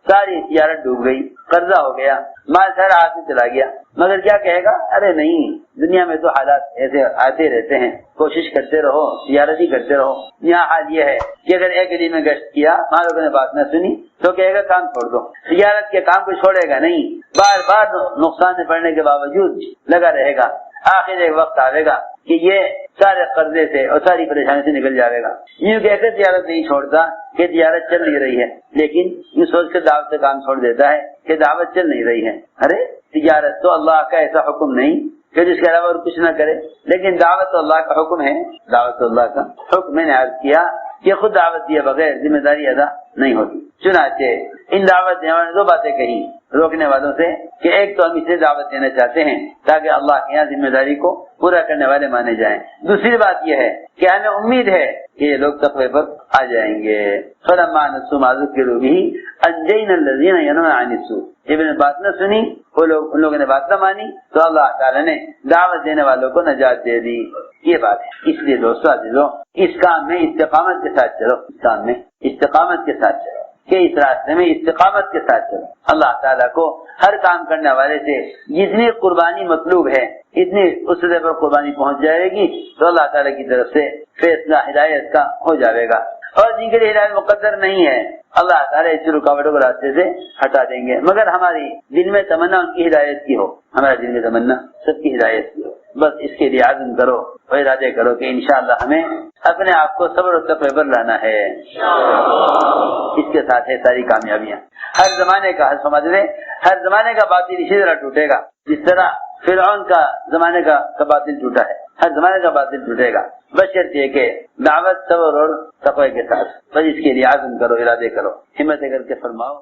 ساری تجارت ڈوب گئی، قرضہ ہو گیا، مال سارا ہاتھ سے چلا گیا، مگر کیا کہے گا؟ ارے نہیں، دنیا میں تو حالات ایسے آتے رہتے ہیں، کوشش کرتے رہو، تجارت ہی کرتے رہو. یہاں حال یہ ہے کہ اگر ایک گلی میں گشت کیا، ماں لوگوں نے بات نہ سنی تو کہے گا کام چھوڑ دو. تجارت کے کام کو چھوڑے گا نہیں، بار بار نقصان میں پڑنے کے باوجود لگا رہے گا. آخر ایک وقت آئے گا کہ یہ سارے قرضے سے اور ساری پریشانی سے نکل جائے گا. یوں کہہ کر تجارت نہیں چھوڑتا کہ تجارت چل نہیں رہی ہے، لیکن یہ سوچ کر دعوت سے کام چھوڑ دیتا ہے کہ دعوت چل نہیں رہی ہے. ارے تجارت تو اللہ کا ایسا حکم نہیں کہ جس کے علاوہ اور کچھ نہ کرے، لیکن دعوت تو اللہ کا حکم ہے، دعوت تو اللہ کا حکم. میں نے عرض کیا کہ خود دعوت دیے بغیر ذمہ داری ادا نہیں ہوتی. چنانچہ ان دعوت دینے والوں نے دو باتیں کہی روکنے والوں سے کہ ایک تو ہم اسے دعوت دینا چاہتے ہیں تاکہ اللہ کے یہاں ذمہ داری کو پورا کرنے والے مانے جائیں. دوسری بات یہ ہے کہ ہمیں امید ہے کہ یہ لوگ تقوی پر آ جائیں گے. فلما نسوا ما ذکروا به انجینا الذین ینهون عن السوء. جب انہیں بات نہ سنی، ان لوگوں نے بات نہ مانی، تو اللہ تعالیٰ نے دعوت دینے والوں کو نجات دے دی. یہ بات ہے. اس لیے دوستو عزیزو، اس کام میں استقامت کے ساتھ چلو، اس کام میں استقامت کے ساتھ چلو، کہ اس راستے میں استقامت کے ساتھ چلو. اللہ تعالیٰ کو ہر کام کرنے والے سے جتنی قربانی مطلوب ہے اتنی اس سطح پر قربانی پہنچ جائے گی تو اللہ تعالیٰ کی طرف سے فیصلہ ہدایت کا ہو جائے گا. اور جن کے لیے ہدایت مقدر نہیں ہے اللہ تعالیٰ اس رکاوٹوں کو راستے سے ہٹا دیں گے. مگر ہماری دل میں تمنا ان کی ہدایت کی ہو، ہمارا دل میں تمنا سب کی ہدایت کی ہو. بس اس کے لیے عزم کرو اور ارادے کرو کہ انشاءاللہ ہمیں اپنے آپ کو صبر و تقوی پر لانا ہے. اس کے ساتھ ہے ساری کامیابیاں. ہر زمانے کا سمجھ لیں، ہر زمانے کا باطل اسی طرح ٹوٹے گا جس طرح فرعون کا زمانے کا باطل ٹوٹا ہے. ہر زمانے کا باطل ٹوٹے گا، بشرط یہ کہ دعوت صبر اور تقوی کے ساتھ. بس اس کے لیے عزم کرو، ارادے کرو، ہمت کر کے فرماؤ.